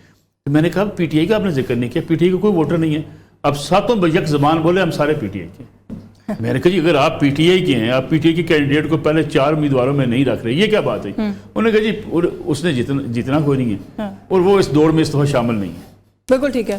Speaker 2: تو میں نے کہا پی ٹی آئی کا آپ نے ذکر نہیں کیا, پی ٹی آئی کا کوئی ووٹر نہیں ہے. اب ساتوں یک زبان بولے ہم سارے پی ٹی آئی کے. میں نے کہا جی اگر آپ پی ٹی آئی کے ہیں, آپ پی ٹی آئی کے کینڈیڈیٹ کو پہلے 4 امیدواروں میں نہیں رکھ رہے, یہ کیا بات ہے؟ انہوں نے کہا جی اس نے جتنا کوئی نہیں ہے, اور وہ اس دوڑ میں اس دفعہ شامل نہیں ہے.
Speaker 1: بالکل ٹھیک ہے.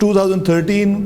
Speaker 5: 2013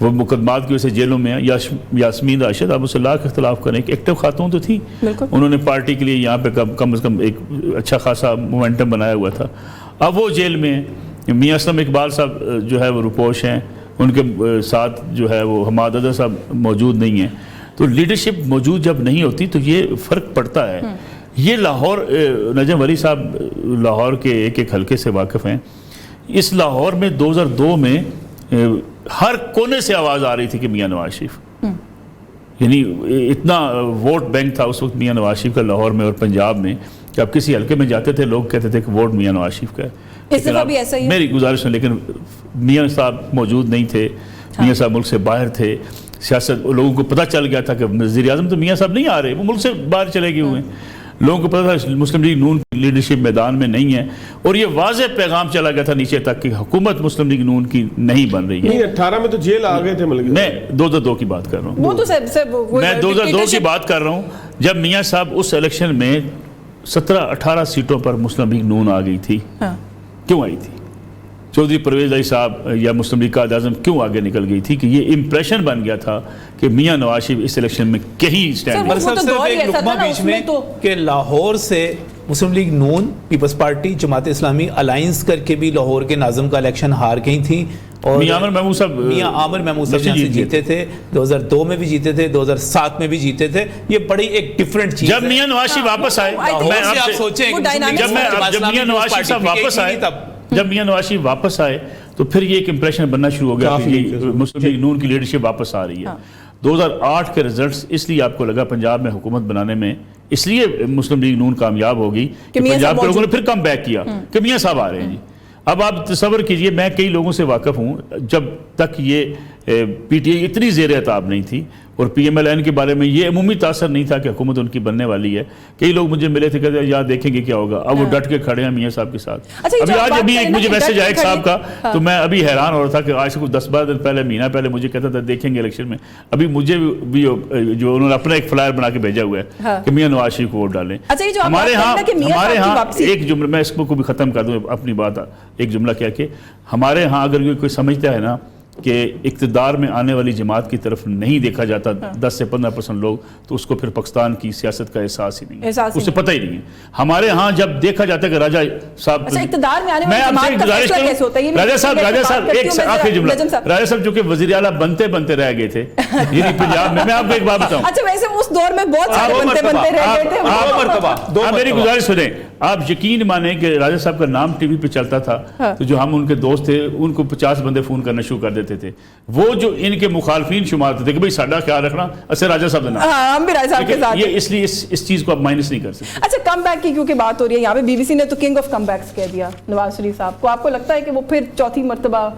Speaker 2: وہ مقدمات کی وجہ سے جیلوں میں ہیں. یاسمین راشد آپ اس سے لاکھ اختلاف کریں, ایک ایکٹیو خاتون تو تھی, انہوں نے پارٹی کے لیے یہاں پہ کم از کم ایک اچھا خاصا مومنٹم بنایا ہوا تھا, اب وہ جیل میں ہیں. میاں اسلم اقبال صاحب جو ہے وہ روپوش ہیں, ان کے ساتھ جو ہے وہ حماد اظہر صاحب موجود نہیں ہیں. تو لیڈرشپ موجود جب نہیں ہوتی تو یہ فرق پڑتا ہے. یہ لاہور, نجم ولی صاحب لاہور کے ایک ایک حلقے سے واقف ہیں. اس لاہور میں 2002 میں ہر کونے سے آواز آ رہی تھی کہ میاں نواز شریف, یعنی اتنا ووٹ بینک تھا اس وقت میاں نواز شریف کا لاہور میں اور پنجاب میں, کہ آپ کسی حلقے میں جاتے تھے لوگ کہتے تھے کہ ووٹ میاں نواز شریف کا ہے.
Speaker 1: اس دفعہ بھی ایسا ہی ہے.
Speaker 2: میری گزارش ہے, لیکن میاں صاحب موجود نہیں تھے, میاں صاحب ملک سے باہر تھے. سیاست لوگوں کو پتہ چل گیا تھا کہ وزیر اعظم تو میاں صاحب نہیں آ رہے, وہ ملک سے باہر چلے گئے ہوئے ہیں. لوگوں کو پتہ تھا مسلم لیگ نون کی لیڈرشپ میدان میں نہیں ہے, اور یہ واضح پیغام چلا گیا تھا نیچے تک کہ حکومت مسلم لیگ نون کی نہیں بن رہی ہے.
Speaker 3: 18 میں تو جیل آ گئے تھے.
Speaker 2: میں 2002 کی بات کر رہا ہوں,
Speaker 1: وہ تو
Speaker 2: میں 2002 کی بات کر رہا ہوں, جب میاں صاحب اس الیکشن میں 17-18 سیٹوں پر مسلم لیگ نون آ گئی تھی. کیوں آئی تھی؟ چودھری پرویز علی صاحب یا مسلم لیگ قائد اعظم کیوں آگے نکل گئی تھی؟ کہ یہ امپریشن بن گیا تھا کہ میاں نواز شریف اس الیکشن میں کہیں سٹینڈ
Speaker 4: صرف ایک لقمہ بیچ میں کہ لاہور سے مسلم لیگ نون, Peoples party, Jamaat Islami alliance کر کے بھی لاہور کے ناظم کا الیکشن ہار گئی تھیں. اور
Speaker 2: میاں عامر محمود صاحب
Speaker 4: یہاں سے جیتے تھے, 2002 میں بھی جیتے تھے, 2007 میں بھی جیتے تھے. یہ بڑی ایک ڈیفرنٹ چیز ہے.
Speaker 2: جب میاں نواز شریف واپس آئے,
Speaker 4: آپ سوچیں
Speaker 2: جب میاں نواز شریف صاحب واپس آئے, جب میاں نواز شریف واپس آئے تو پھر یہ ایک امپریشن بننا شروع ہو گیا کہ مسلم لیگ نون کی لیڈرشپ واپس آ رہی ہے. 2008 کے ریزلٹس اس لیے آپ کو لگا پنجاب میں حکومت بنانے میں, اس لیے مسلم لیگ نون کامیاب ہوگی کہ پنجاب کے لوگوں نے پھر کم بیک کیا کہ میاں صاحب آ رہے ہیں. جی اب آپ تصور کیجئے, میں کئی لوگوں سے واقف ہوں, جب تک یہ پی ٹی آئی اتنی زیر اعتاب نہیں تھی اور پی ایم ایل این کے بارے میں یہ عمومی تاثر نہیں تھا کہ حکومت ان کی بننے والی ہے, کئی لوگ مجھے ملے تھے کہتے ہیں یار دیکھیں گے کیا ہوگا. اب وہ ڈٹ کے کھڑے ہیں میاں صاحب کے ساتھ. ابھی آج ابھی ایک مجھے میسج آیا ایک صاحب کا, تو میں ابھی حیران ہو رہا تھا کہ آج سے کچھ 10-12 دن پہلے, مہینہ پہلے مجھے کہتا تھا دیکھیں گے الیکشن میں. ابھی مجھے بھی جو انہوں نے اپنا ایک فلائر بنا کے بھیجا ہوا ہے کہ میاں نواز شریف کو ووٹ ڈالیں. ہمارے ہاں ایک جملہ, میں اس کو بھی ختم کر دوں اپنی بات, ایک جملہ کیا کہ ہمارے ہاں اگر کوئی سمجھتا ہے نا کہ اقتدار میں آنے والی جماعت کی طرف نہیں دیکھا جاتا 10 سے 15% لوگ, تو اس کو پھر پاکستان کی سیاست کا احساس ہی نہیں ہے, اسے پتہ ہی نہیں ہے. ہمارے ہاں جب دیکھا جاتا ہے کہ راجہ صاحب,
Speaker 1: اقتدار میں آنے والی جماعت کا فیصلہ کیسے ہوتا ہے؟ راجہ
Speaker 2: صاحب ایک آخری جملہ, راجہ صاحب جو کہ وزیر اعلیٰ بنتے رہ گئے تھے یعنی پنجاب میں آپ کو ایک بات بتاؤں.
Speaker 1: اچھا ویسے اس دور میں بہت سارے بنتے رہ گئے تھے.
Speaker 2: آپ میری گزارش سنیں, آپ یقین مانیں کہ راجہ صاحب کا نام ٹی وی پہ چلتا تھا تو جو ہم ان کے دوست تھے ان کو 50 بندے فون کرنا شروع کر دیتے تھے. وہ جو ان کے مخالفین شمار تھے کہ بھئی ساڈا خیال رکھنا, اسے راجہ صاحب نے
Speaker 1: ہم بھی راجہ صاحب کے ساتھ,
Speaker 2: یہ اس لیے اس چیز کو آپ مائنس نہیں کر سکتے.
Speaker 1: اچھا کم بیک کی کیونکہ بات ہو رہی ہے یہاں پہ, بی بی سی نے تو کنگ آف کم بیکس کہہ دیا نواز شریف صاحب کو. آپ کو لگتا ہے کہ وہ پھر چوتھی مرتبہ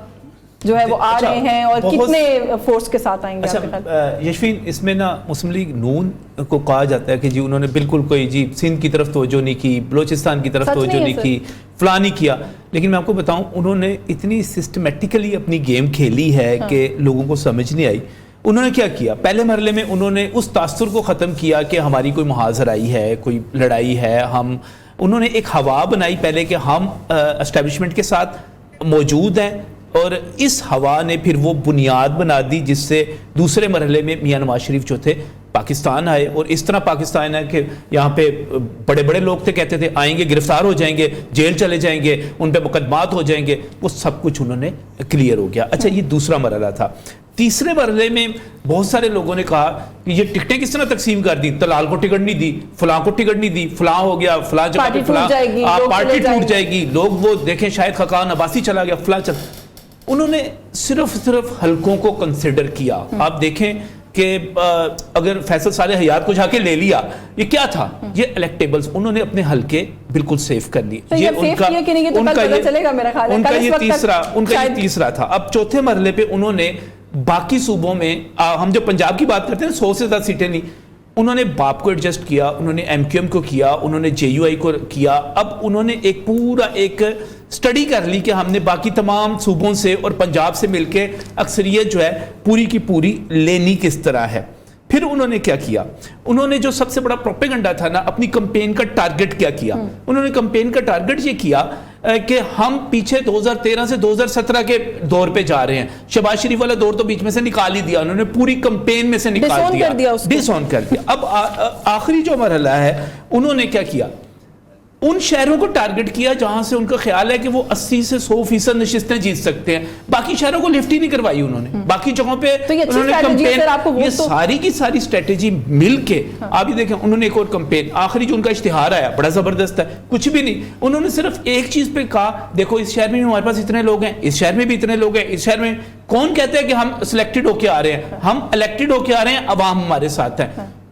Speaker 1: جو ہے وہ آ رہے ہیں اور کتنے فورس کے ساتھ آئیں گے؟
Speaker 4: یشفین, اس میں نا مسلم لیگ نون کو کہا جاتا ہے کہ جی انہوں نے بالکل کوئی جی سندھ کی طرف توجہ نہیں کی, بلوچستان کی طرف توجہ نہیں کی, فلاں نہیں کیا. لیکن میں آپ کو بتاؤں انہوں نے اتنی سسٹمیٹیکلی اپنی گیم کھیلی ہے کہ لوگوں کو سمجھ نہیں آئی. انہوں نے کیا کیا, پہلے مرحلے میں انہوں نے اس تاثر کو ختم کیا کہ ہماری کوئی محاذ آئی ہے, کوئی لڑائی ہے, انہوں نے ایک ہوا بنائی پہلے کہ ہم اسٹیبلشمنٹ کے ساتھ موجود ہیں, اور اس ہوا نے پھر وہ بنیاد بنا دی جس سے دوسرے مرحلے میں میاں نواز شریف جو تھے پاکستان آئے. اور اس طرح پاکستان ہے کہ یہاں پہ بڑے بڑے لوگ تھے, کہتے تھے آئیں گے گرفتار ہو جائیں گے, جیل چلے جائیں گے, ان پہ مقدمات ہو جائیں گے, وہ سب کچھ انہوں نے کلیئر ہو گیا. اچھا یہ دوسرا مرحلہ تھا. تیسرے مرحلے میں بہت سارے لوگوں نے کہا کہ یہ ٹکٹیں کس طرح تقسیم کر دی, طلال کو ٹکٹ نہیں دی, فلاں کو ٹکٹ نہیں دی, فلاں ہو گیا, فلاں جگہ پہ فلاں پارٹی ٹوٹ جائے گی, لوگ وہ دیکھیں شاید خاقان عباسی چلا گیا, فلاں چلا. انہوں نے صرف حلقوں کو کنسیڈر کیا. آپ دیکھیں کہ اگر فیصل صالح حیات کو جا کے لے لیا, یہ کیا تھا, یہ الیکٹیبلز انہوں نے اپنے حلقے بالکل سیف کر لیے. یہ ان کا یہ تیسرا تھا. اب چوتھے مرحلے پہ انہوں نے باقی صوبوں میں, ہم جو پنجاب کی بات کرتے ہیں 100 سے زیادہ سیٹیں نہیں, انہوں نے باپ کو ایڈجسٹ کیا, انہوں نے ایم کیو ایم کو کیا, انہوں نے جے یو آئی کو کیا. اب انہوں نے ایک پورا ایک سٹڈی کر لی کہ ہم نے باقی تمام صوبوں سے اور پنجاب سے مل کے اکثریت جو ہے پوری کی پوری لینی کس طرح ہے. پھر انہوں نے کیا کیا, انہوں نے جو سب سے بڑا پروپیگنڈا تھا نا, اپنی کمپین کا ٹارگٹ کیا کیا. انہوں نے کمپین کا ٹارگٹ یہ کیا کہ ہم پیچھے 2013 سے 2017 کے دور پہ جا رہے ہیں. شہباز شریف والا دور تو بیچ میں سے نکال ہی دیا انہوں نے, پوری کمپین میں سے نکال دیا, ڈس آن کر دیا. اب آخری جو مرحلہ ہے انہوں نے کیا کیا, ان شہروں کو ٹارگٹ کیا جہاں سے ان کا خیال ہے کہ وہ 80 سے 100% نشستیں جیت سکتے ہیں. باقی شہروں کو لفٹ ہی نہیں کروائی انہوں نے, باقی جگہوں پہ انہوں نے کمپین, یہ ساری کی ساری اسٹریٹجی مل کے آپ یہ دیکھیں انہوں نے ایک اور کمپین, آخری جو ان کا اشتہار آیا بڑا زبردست ہے, کچھ بھی نہیں, انہوں نے صرف ایک چیز پہ کہا دیکھو اس شہر میں بھی ہمارے پاس اتنے لوگ ہیں, اس شہر میں بھی اتنے لوگ ہیں, اس شہر میں کون کہتے ہیں کہ ہم سلیکٹڈ ہو کے آ رہے ہیں, ہم الیکٹڈ ہو کے آ رہے ہیں, عوام ہمارے ساتھ ہے.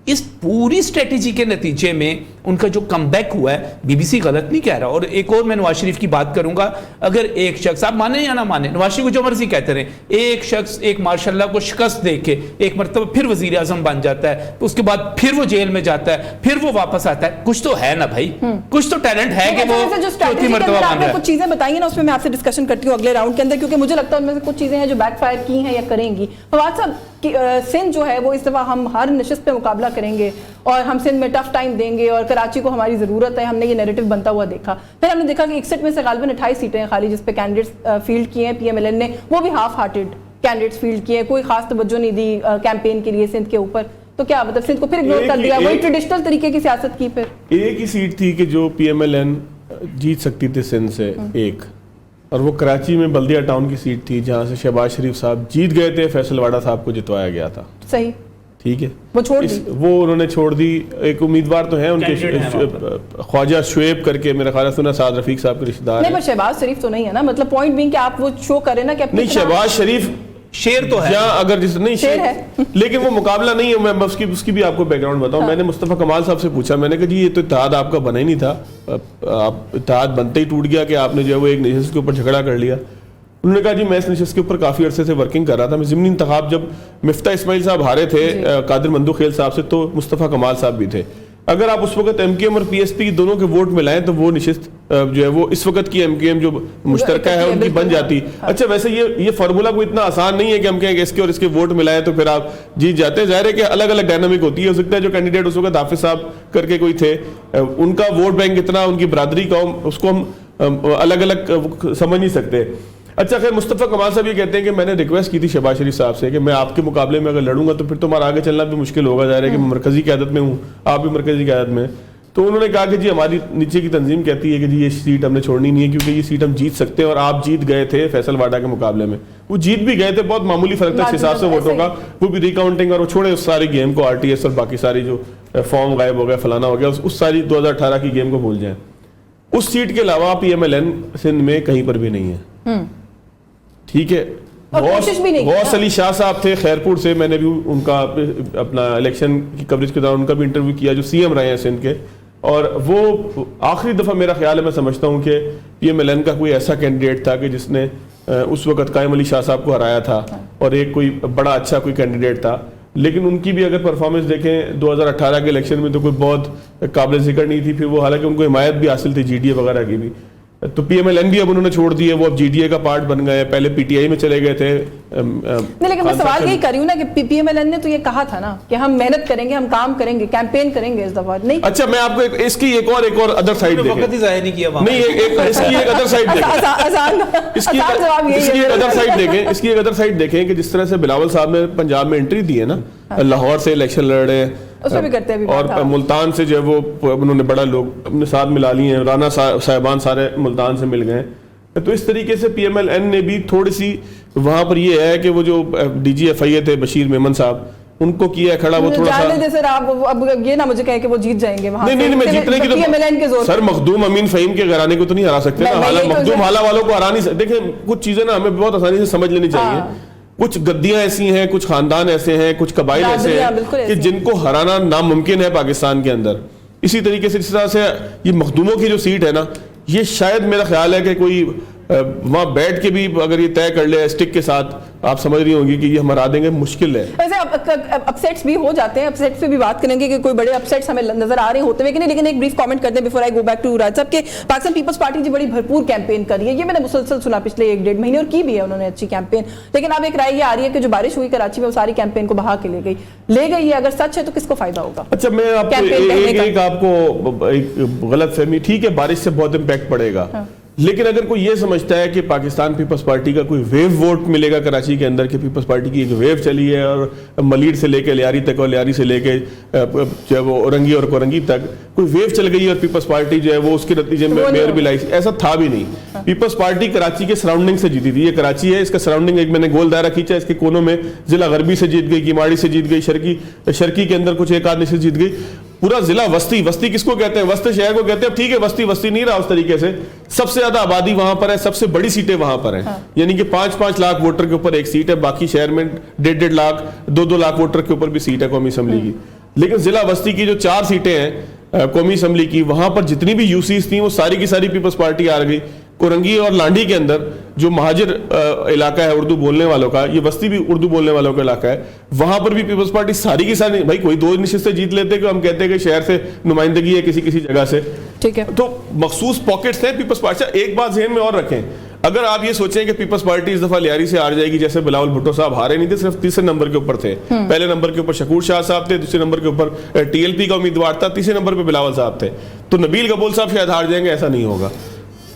Speaker 4: اس پوری اسٹریٹجی کے نتیجے میں ان کا جو کم بیک ہوا ہے, بی بی سی غلط نہیں کہہ رہا. اور ایک اور میں نواز شریف کی بات کروں گا, اگر ایک شخص آپ مانیں یا نہ مانیں, نواز شریف کو جو مرضی کہتے رہے, ایک شخص ایک ماشاءاللہ کو شکست دے کے ایک مرتبہ پھر وزیر اعظم بن جاتا ہے, اس کے بعد پھر وہ جیل میں جاتا ہے, پھر وہ واپس آتا ہے, کچھ تو ہے نا بھائی, کچھ تو ٹیلنٹ ہے کہ وہ چوتھی مرتبہ بن رہا ہے.
Speaker 1: کچھ چیزیں بتائیں گے نا, اس میں میں آپ سے ڈسکشن کرتی ہوں اگلے راؤنڈ کے اندر, کیونکہ مجھے لگتا ہے ان میں سے کچھ چیزیں ہیں جو بیک فائر کی ہیں یا کریں گی. فواد صاحب, سندھ جو ہے وہ اس دفعہ ہم ہر نشست پہ مقابلہ کریں گے اور ہم سندھ میں ٹف ٹائم دیں گے اور کراچی کو ہماری ضرورت ہے, ہم نے یہ نیریٹو بنتا ہوا دیکھا. پھر ہم نے دیکھا کہ 61 میں سے غالباً 28 سیٹیں ہیں خالی جس پہ کینڈیڈیٹس فیلڈ کیے ہیں, پی ایم ایل این نے وہ بھی ہاف ہارٹڈ کینڈیڈیٹس فیلڈ کیے ہیں, کوئی خاص توجہ نہیں دی کیمپین کے لیے سندھ کے اوپر. تو کیا مطلب سندھ کو پھر اگنور کر دیا, وہی ٹریڈیشنل طریقے کی سیاست کی. پھر
Speaker 3: ایک ہی سیٹ تھی کہ جو پی ایم ایل این جیت سکتی تھی سندھ سے ایک, اور وہ کراچی میں بلدیہ ٹاؤن کی سیٹ تھی جہاں سے شہباز شریف صاحب جیت گئے تھے, فیصل واڑہ صاحب کو جتوایا گیا تھا.
Speaker 1: صحیح,
Speaker 3: ٹھیک ہے,
Speaker 1: وہ چھوڑ دی,
Speaker 3: وہ انہوں نے چھوڑ دی. ایک امیدوار تو ہیں ان کے خواجہ شعیب کر کے, میرا خیال ہے سنا سعد رفیق صاحب کے رشتہ دار ہیں.
Speaker 1: نہیں پر شہباز شریف تو نہیں ہے نا, مطلب پوائنٹ بینگ کہ آپ وہ شو کریں نا کہ
Speaker 3: نہیں شہباز شریف
Speaker 4: شیر تو ہے,
Speaker 3: اگر جس نہیں
Speaker 1: شیر ہے,
Speaker 3: لیکن وہ مقابلہ نہیں ہے. میں اس کی بھی آپ کو بیک گراؤنڈ بتاؤں. میں نے مصطفیٰ کمال صاحب سے پوچھا, میں نے کہا جی یہ تو اتحاد آپ کا بنا ہی نہیں تھا, آپ اتحاد بنتے ہی ٹوٹ گیا کہ آپ نے جو ہے وہ ایک نشست کے اوپر جھگڑا کر لیا. انہوں نے کہا جی میں اس نشست کے اوپر کافی عرصے سے ورکنگ کر رہا تھا. میں ضمنی انتخاب جب مفتاح اسماعیل صاحب ہارے تھے قادر مندو خیل صاحب سے, تو مصطفیٰ کمال صاحب بھی تھے. اگر آپ اس وقت ایم کیو ایم اور پی ایس پی دونوں کے ووٹ ملائیں تو وہ نشست جو ہے وہ اس وقت کی ایم کیو ایم جو مشترکہ ہے ان کی بن جاتی. اچھا ویسے یہ فارمولا کوئی اتنا آسان نہیں ہے کہ ہم کہیں کہ اس کے اور اس کے ووٹ ملائیں تو پھر آپ جیت جاتے ہیں. ظاہر ہے کہ الگ الگ ڈائنامک ہوتی ہے. ہو سکتا ہے جو کینڈیڈیٹ اس وقت حافظ صاحب کر کے کوئی تھے, ان کا ووٹ بینک اتنا, ان کی برادری کا, اس کو ہم الگ الگ سمجھ نہیں سکتے. اچھا خیر, مصطفیٰ کمال صاحب یہ کہتے ہیں کہ میں نے ریکویسٹ کی تھی شہباز شریف صاحب سے کہ میں آپ کے مقابلے میں اگر لڑوں گا تو پھر تمہارا آگے چلنا بھی مشکل ہوگا, ظاہر ہے کہ میں مرکزی قیادت میں ہوں, آپ بھی مرکزی قیادت میں. تو انہوں نے کہا کہ جی ہماری نیچے کی تنظیم کہتی ہے کہ جی یہ سیٹ ہم نے چھوڑنی نہیں ہے کیونکہ یہ سیٹ ہم جیت سکتے ہیں, اور آپ جیت گئے تھے فیصل واڈا کے مقابلے میں. وہ جیت بھی گئے تھے, بہت معمولی فرق تھا 600 ووٹوں کا, وہ بھی ریکاؤنٹنگ, اور وہ چھوڑے اس ساری گیم کو, آر ٹی ایس اور باقی ساری جو فارم غائب ہو گیا فلانا ہو گیا, اس ساری 2018 کی گیم کو بھول جائیں. اس سیٹ کے علاوہ P M L N Sindh میں کہیں پر بھی نہیں ہے. ٹھیک ہے, غوث علی شاہ صاحب تھے خیرپور سے, میں نے بھی ان کا اپنا الیکشن کی کوریج کے دوران ان کا بھی انٹرویو کیا, جو سی ایم رہے ہیں سندھ کے, اور وہ آخری دفعہ میرا خیال ہے, میں سمجھتا ہوں کہ پی ایم ایل این کا کوئی ایسا کینڈیڈیٹ تھا کہ جس نے اس وقت قائم علی شاہ صاحب کو ہرایا تھا, اور ایک کوئی بڑا اچھا کوئی کینڈیڈیٹ تھا. لیکن ان کی بھی اگر پرفارمنس دیکھیں 2018 کے الیکشن میں تو کوئی بہت قابل ذکر نہیں تھی. پھر وہ حالانکہ ان کو حمایت بھی حاصل تھی جی ڈی اے وغیرہ کی بھی. تو پی ایم ایل این بھی اب انہوں نے چھوڑ دیے, وہ اب جی ڈی اے کا پارٹ بن گئے, پہلے پی ٹی آئی میں چلے گئے تھے.
Speaker 1: نہیں لیکن میں سوال یہی کر رہی ہوں نا کہ پی ایم ایل این نے تو یہ کہا تھا نا کہ ہم محنت کریں گے, ہم کام کریں گے, کیمپین کریں گے اس دفعہ. نہیں
Speaker 3: اچھا میں آپ کو اس کی ایک اور ادر سائڈ دیکھیں,
Speaker 4: وقت ہی ظاہر نہیں کیا
Speaker 3: نہیں اس کی ایک ادر سائڈ دیکھیں, اس کی ایک ادر سائڈ دیکھیں کہ جس طرح سے بلاول صاحب نے پنجاب میں انٹری دی ہے نا, لاہور سے الیکشن لڑ رہے ہیں, اور ملتان سے جو ہے وہ انہوں نے بڑا لوگ اپنے ساتھ ملا لیے ہیں, رانا صاحبان سارے ملتان سے مل گئے. تو اس طریقے سے پی ایم ایل این نے بھی تھوڑی سی وہاں پر یہ ہے کہ وہ جو ڈی جی ایف آئی اے تھے بشیر میمن صاحب, ان کو کیا کھڑا وہ تھوڑا سا,
Speaker 1: اب یہ نہ مجھے کہیں کہ وہ جیت جائیں گے وہاں.
Speaker 3: نہیں میں جیتنے کی تو سر مخدوم امین فہیم کے گھرانے کو تو نہیں ہرا سکتے نا, مخدوم حالہ والوں کو ہرا نہیں سکتے. دیکھیں کچھ چیزیں نا ہمیں بہت آسانی سے سمجھ لینی چاہیے. کچھ گدیاں ایسی ہیں, کچھ خاندان ایسے ہیں, کچھ قبائل ایسے ہیں کہ جن کو ہرانا ناممکن ہے پاکستان کے اندر. اسی طریقے سے جس طرح سے یہ مخدوموں کی جو سیٹ ہے نا, یہ شاید میرا خیال ہے کہ کوئی وہاں بیٹھ کے بھی اگر یہ طے کر لے اسٹک کے ساتھ, آپ سمجھ رہی ہوں گی کہ یہ ہم ہرا دیں گے, مشکل ہے.
Speaker 1: ویسے اپسیٹس بھی ہو جاتے ہیں, اپسیٹس پہ بھی بات کریں گے کہ کوئی بڑے اپسیٹس ہمیں نظر آ رہے ہوتے ہوئے کہ نہیں. لیکن ایک بریف کامنٹ کرتے ہیں before I go back to Raj صاحب کہ پاکستان پیپلز پارٹی جی بڑی بھرپور کیمپین کر رہی ہے. یہ میں نے مسلسل سنا پچھلے 1-1.5 مہینے, اور کی بھی ہے انہوں نے اچھی کیمپین. لیکن اب ایک رائے یہ آ رہی ہے کہ جو بارش ہوئی کراچی میں وہ ساری کیمپین کو بہا کے لے گئی ہے. اگر سچ ہے تو کس کو فائدہ ہوگا؟
Speaker 3: اچھا میں آپ کو ایک آپ کو غلط فہمی, ٹھیک ہے بارش سے بہت امپیکٹ پڑے گا, لیکن اگر کوئی یہ سمجھتا ہے کہ پاکستان پیپلز پارٹی کا کوئی ویو ووٹ ملے گا کراچی کے اندر کہ پیپلز پارٹی کی ایک ویو چلی ہے اور ملیر سے لے کے لیاری تک اور لیاری سے لے کے جو ہے وہ اورنگی اور کورنگی تک کوئی ویو چل گئی اور پیپلز پارٹی جو ہے وہ اس کے نتیجے میں میئر بھی لائی، ایسا تھا بھی نہیں. پیپلز پارٹی کراچی کے سراؤنڈنگ سے جیتی تھی. یہ کراچی ہے، اس کا سراؤنڈنگ ایک میں نے گول دائرہ کھینچا، اس کے کونوں میں ضلع غربی سے جیت گئی، کیماڑی سے جیت گئی، شرکی کے اندر کچھ ایک آدھ سے جیت گئی. پورا ضلع وسطی کس کو کہتے ہیں؟ وسط شہر کو کہتے ہیں. ٹھیک ہے وسطی نہیں رہا اس طریقے سے، سب سے زیادہ آبادی وہاں پر ہے، سب سے بڑی سیٹیں وہاں پر ہیں، یعنی کہ 5-5 لاکھ ووٹر کے اوپر ایک سیٹ ہے. باقی شہر میں 1.5 لاکھ 2 لاکھ ووٹر کے اوپر بھی سیٹ ہے قومی اسمبلی کی. لیکن ضلع وسطی کی جو 4 سیٹیں ہیں قومی اسمبلی کی، وہاں پر جتنی بھی یو سیز تھیں وہ ساری کی ساری پیپلز پارٹی آ گئی. کورنگی اور لانڈی کے اندر جو مہاجر علاقہ ہے اردو بولنے والوں کا، یہ وسطی بھی اردو بولنے والوں کا علاقہ ہے، وہاں پر بھی پیپلز پارٹی ساری کی ساری، بھائی کوئی 2 نشستیں جیت لیتے کہ ہم کہتے ہیں کہ شہر سے نمائندگی ہے کسی جگہ سے، ٹھیک ہے، تو مخصوص پاکٹس ہیں پیپلز پارٹی. ایک بات ذہن میں اور رکھیں، اگر آپ یہ سوچیں کہ پیپلز پارٹی اس دفعہ لیاری سے ہار جائے گی، جیسے بلاول بھٹو صاحب ہارے نہیں تھے، صرف 3 نمبر کے اوپر تھے. پہلے نمبر کے اوپر شکور شاہ صاحب تھے، دوسرے نمبر کے اوپر ٹی ایل پی کا امیدوار تھا، تیسرے نمبر پہ بلاول صاحب تھے. تو نبیل گبول صاحب شاید ہار جائیں گے، ایسا نہیں ہوگا،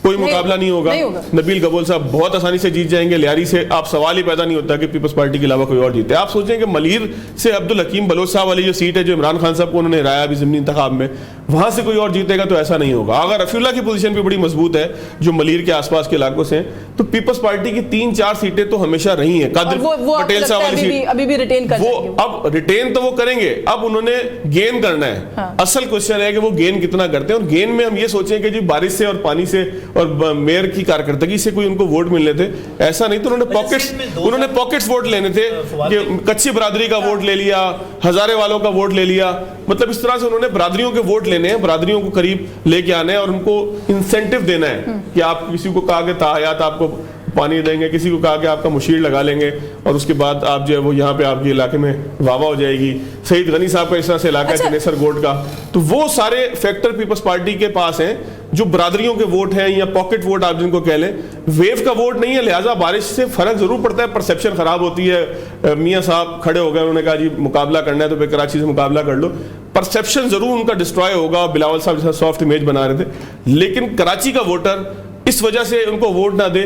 Speaker 3: کوئی مقابلہ نہیں ہوگا. نبیل گبول صاحب بہت آسانی سے جیت جائیں گے. لیاری سے آپ سوال ہی پیدا نہیں ہوتا کہ پیپلز پارٹی کے علاوہ کوئی اور جیتے. آپ سوچیں کہ ملیر سے عبدالحکیم بلوچ صاحب والی جو سیٹ ہے جو عمران خان صاحب کو انہوں نے ہرایا ابھی ضمنی انتخاب میں، وہاں سے کوئی اور جیتے گا تو ایسا نہیں ہوگا. اگر رفیع اللہ کی پوزیشن بھی بڑی مضبوط ہے جو ملیر کے آس پاس کے علاقوں سے ہیں، تو پیپلز پارٹی کی 3-4 سیٹیں تو ہمیشہ رہی ہیں. قادر پٹیل صاحب والی سیٹ ابھی بھی ریٹین کر وہ اب ریٹین تو وہ کریں گے، اب انہوں نے گین کرنا ہے. اصل کوشچن ہے کہ وہ گین کتنا کرتے ہیں. اور گین میں ہم یہ سوچیں کہ جی بارش سے اور پانی سے اور میئر کی کارکردگی سے کوئی ان کو ووٹ ملنے تھے، ایسا نہیں. تو انہوں نے پاکٹس ووٹ لینے تھے کہ کچھی برادری کا ووٹ لے لیا، ہزارے والوں کا ووٹ لے لیا، مطلب اس طرح سے انہوں نے برادریوں کے ووٹ لینے ہیں، برادریوں کو قریب لے کے آنے ہیں اور ان کو انسینٹیو دینا ہے کہ آپ کسی کو کہا کہ تاحیات آپ کو پانی دیں گے، کسی کو کہا کہ آپ کا مشیر لگا لیں گے اور اس کے بعد آپ جو ہے وہ یہاں پہ آپ کے علاقے میں واہ واہ ہو جائے گی. سعید غنی صاحب کا اس طرح سے علاقہ ہے جنیسر گوٹ کا. تو وہ سارے فیکٹر پیپلز پارٹی کے پاس ہیں جو برادریوں کے ووٹ ہیں یا پاکٹ ووٹ آپ جن کو کہہ لیں. ویو کا ووٹ نہیں ہے، لہٰذا بارش سے فرق ضرور پڑتا ہے، پرسیپشن خراب ہوتی ہے. میاں صاحب کھڑے ہو گئے، انہوں نے کہا جی مقابلہ کرنا ہے تو پھر کراچی سے مقابلہ کر لو. پرسیپشن ضرور ان کا ڈسٹرائے ہوگا، بلاول صاحب جیسا سافٹ امیج بنا رہے تھے. لیکن کراچی کا ووٹر اس وجہ سے ان کو ووٹ نہ دے،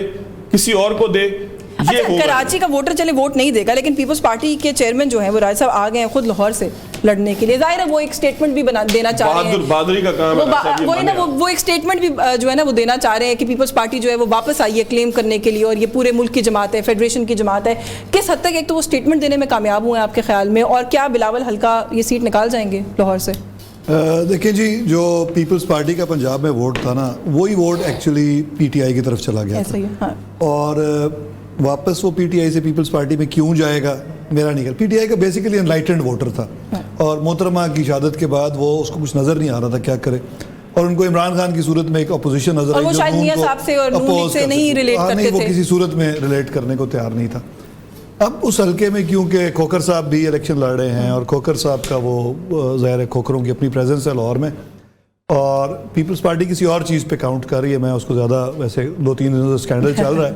Speaker 3: کسی اور کو دے.
Speaker 1: کراچی کا ووٹر چلے ووٹ نہیں دے گا، لیکن پیپلز پارٹی کے چیئرمین جو ہیں وہ راج صاحب آ گئے ہیں خود لاہور سے لڑنے کے لیے. ظاہر ہے وہ ایک سٹیٹمنٹ بھی دینا چاہ رہے ہیں،
Speaker 3: بہادری کا کام ہے
Speaker 1: وہی نا، وہ ایک سٹیٹمنٹ بھی جو ہے نا وہ دینا چاہ رہے ہیں کہ پیپلز پارٹی جو ہے وہ واپس آئی ہے کلیم کرنے کے لیے اور یہ پورے ملک کی جماعت ہے، فیڈریشن کی جماعت ہے. کس حد تک ایک تو وہ سٹیٹمنٹ دینے میں کامیاب ہوئے ہیں آپ کے خیال میں، اور کیا بلاول حلقہ یہ سیٹ نکال جائیں گے لاہور سے؟
Speaker 5: دیکھیں جی، جو پیپلز پارٹی کا پنجاب میں ووٹ تھا نا، وہی vote actually P T I کی طرف چلا گیا تھا. اور واپس وہ پی ٹی آئی سے پیپلز پارٹی میں کیوں جائے گا میرا نہیں. پی ٹی آئی کا بیسیکلی انلائٹنڈ ووٹر تھا اور محترمہ کی شہادت کے بعد وہ اس کو کچھ نظر نہیں آ رہا تھا کیا کرے، اور ان کو عمران خان کی صورت میں ایک اپوزیشن نظر آئی جو وہ کسی صورت میں ریلیٹ کرنے کو تیار نہیں تھا. اب اس حلقے میں کیونکہ کھوکھر صاحب بھی الیکشن لڑ رہے ہیں اور کھوکھر صاحب کا وہ ظاہر ہے کھوکھروں کی اپنی پریزنس ہے لاہور میں، اور پیپلز پارٹی کسی اور چیز پہ کاؤنٹ کر رہی ہے. میں اس کو زیادہ ویسے 2-3 دنوں سے اسکینڈل چل رہا ہے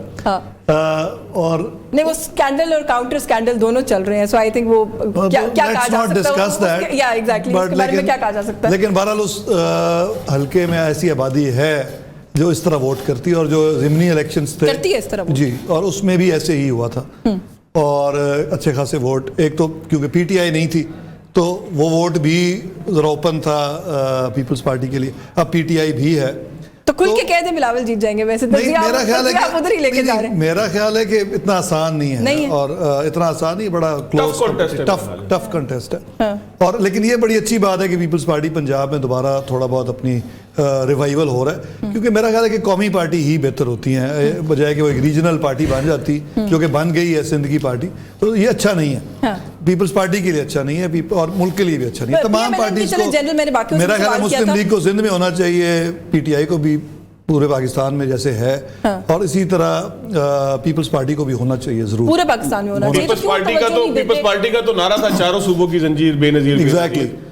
Speaker 5: اور نہیں، وہ
Speaker 1: اسکینڈل اور کاؤنٹر اسکینڈل دونوں چل رہے ہیں. سو آئی تھنک وہ کیا کہا جا سکتا ہے، یا ایگزیکٹلی اس کے بارے میں کیا کہا جا سکتا ہے.
Speaker 5: لیکن بہرحال اس حلقے میں ایسی آبادی ہے جو اس طرح ووٹ کرتی ہے، اور جو ضمنی الیکشنز تھے
Speaker 1: کرتی ہے اس طرح
Speaker 5: جی، اور اس میں بھی ایسے ہی ہوا تھا اور اچھے خاصے ووٹ. ایک تو کیونکہ پی ٹی آئی نہیں تھی تو وہ ووٹ بھی ذرا اوپن تھا پیپلز پارٹی کے لیے. اب پی ٹی آئی بھی ہے
Speaker 1: تو کھل کے کہہ دیں بلاول جیت جائیں گے. ویسے
Speaker 5: میرا خیال ہے کہ اتنا آسان نہیں ہے اور اتنا آسان نہیں، بڑا کلوز ٹف کنٹیسٹ ہے. اور لیکن یہ بڑی اچھی بات ہے کہ پیپلز پارٹی پنجاب میں دوبارہ تھوڑا بہت اپنی ریوائیول ہو رہا ہے، کیونکہ میرا خیال ہے کہ قومی پارٹی ہی بہتر ہوتی ہیں بجائے کہ وہ ایک ریجنل پارٹی بن جاتی جو کہ بن گئی ہے سندھ کی پارٹی. تو یہ اچھا نہیں ہے، پیپلز پارٹی کے لیے اچھا نہیں ہے اور ملک کے لیے بھی اچھا نہیں ہے. تمام پارٹیز کو میرا خیال ہے مسلم لیگ کو سندھ میں ہونا چاہیے، پی ٹی آئی کو بھی پورے پاکستان میں جیسے ہے، اور اسی طرح پیپلز پارٹی کو بھی ہونا چاہیے ضرور
Speaker 1: پورے پاکستان میں ہونا چاہیے.
Speaker 3: پیپلز پارٹی کا تو نعرہ تھا چاروں صوبوں کی زنجیر بے نظیر.
Speaker 5: ایگزیکٹلی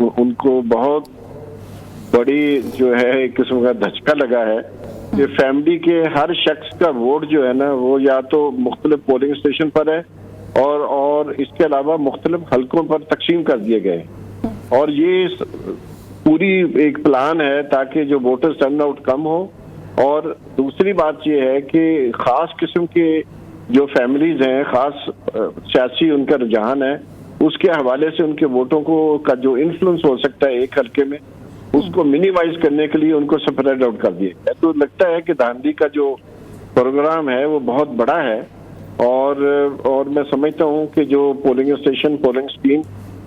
Speaker 6: ان کو بہت بڑی جو ہے ایک قسم کا دھچکا لگا ہے کہ فیملی کے ہر شخص کا ووٹ جو ہے نا وہ یا تو مختلف پولنگ اسٹیشن پر ہے اور اس کے علاوہ مختلف حلقوں پر تقسیم کر دیے گئے، اور یہ پوری ایک پلان ہے تاکہ جو ووٹرز ٹرن آؤٹ کم ہو. اور دوسری بات یہ ہے کہ خاص قسم کے جو فیملیز ہیں، خاص سیاسی ان کا رجحان ہے، اس کے حوالے سے ان کے ووٹوں کو کا جو انفلوئنس ہو سکتا ہے ایک حلقے میں، اس کو منیمائز کرنے کے لیے ان کو سپریٹ آؤٹ کر دیا گیا. تو لگتا ہے کہ دھاندلی کا جو پروگرام ہے وہ بہت بڑا ہے، اور میں سمجھتا ہوں کہ جو پولنگ اسٹیشن، پولنگ اسکیم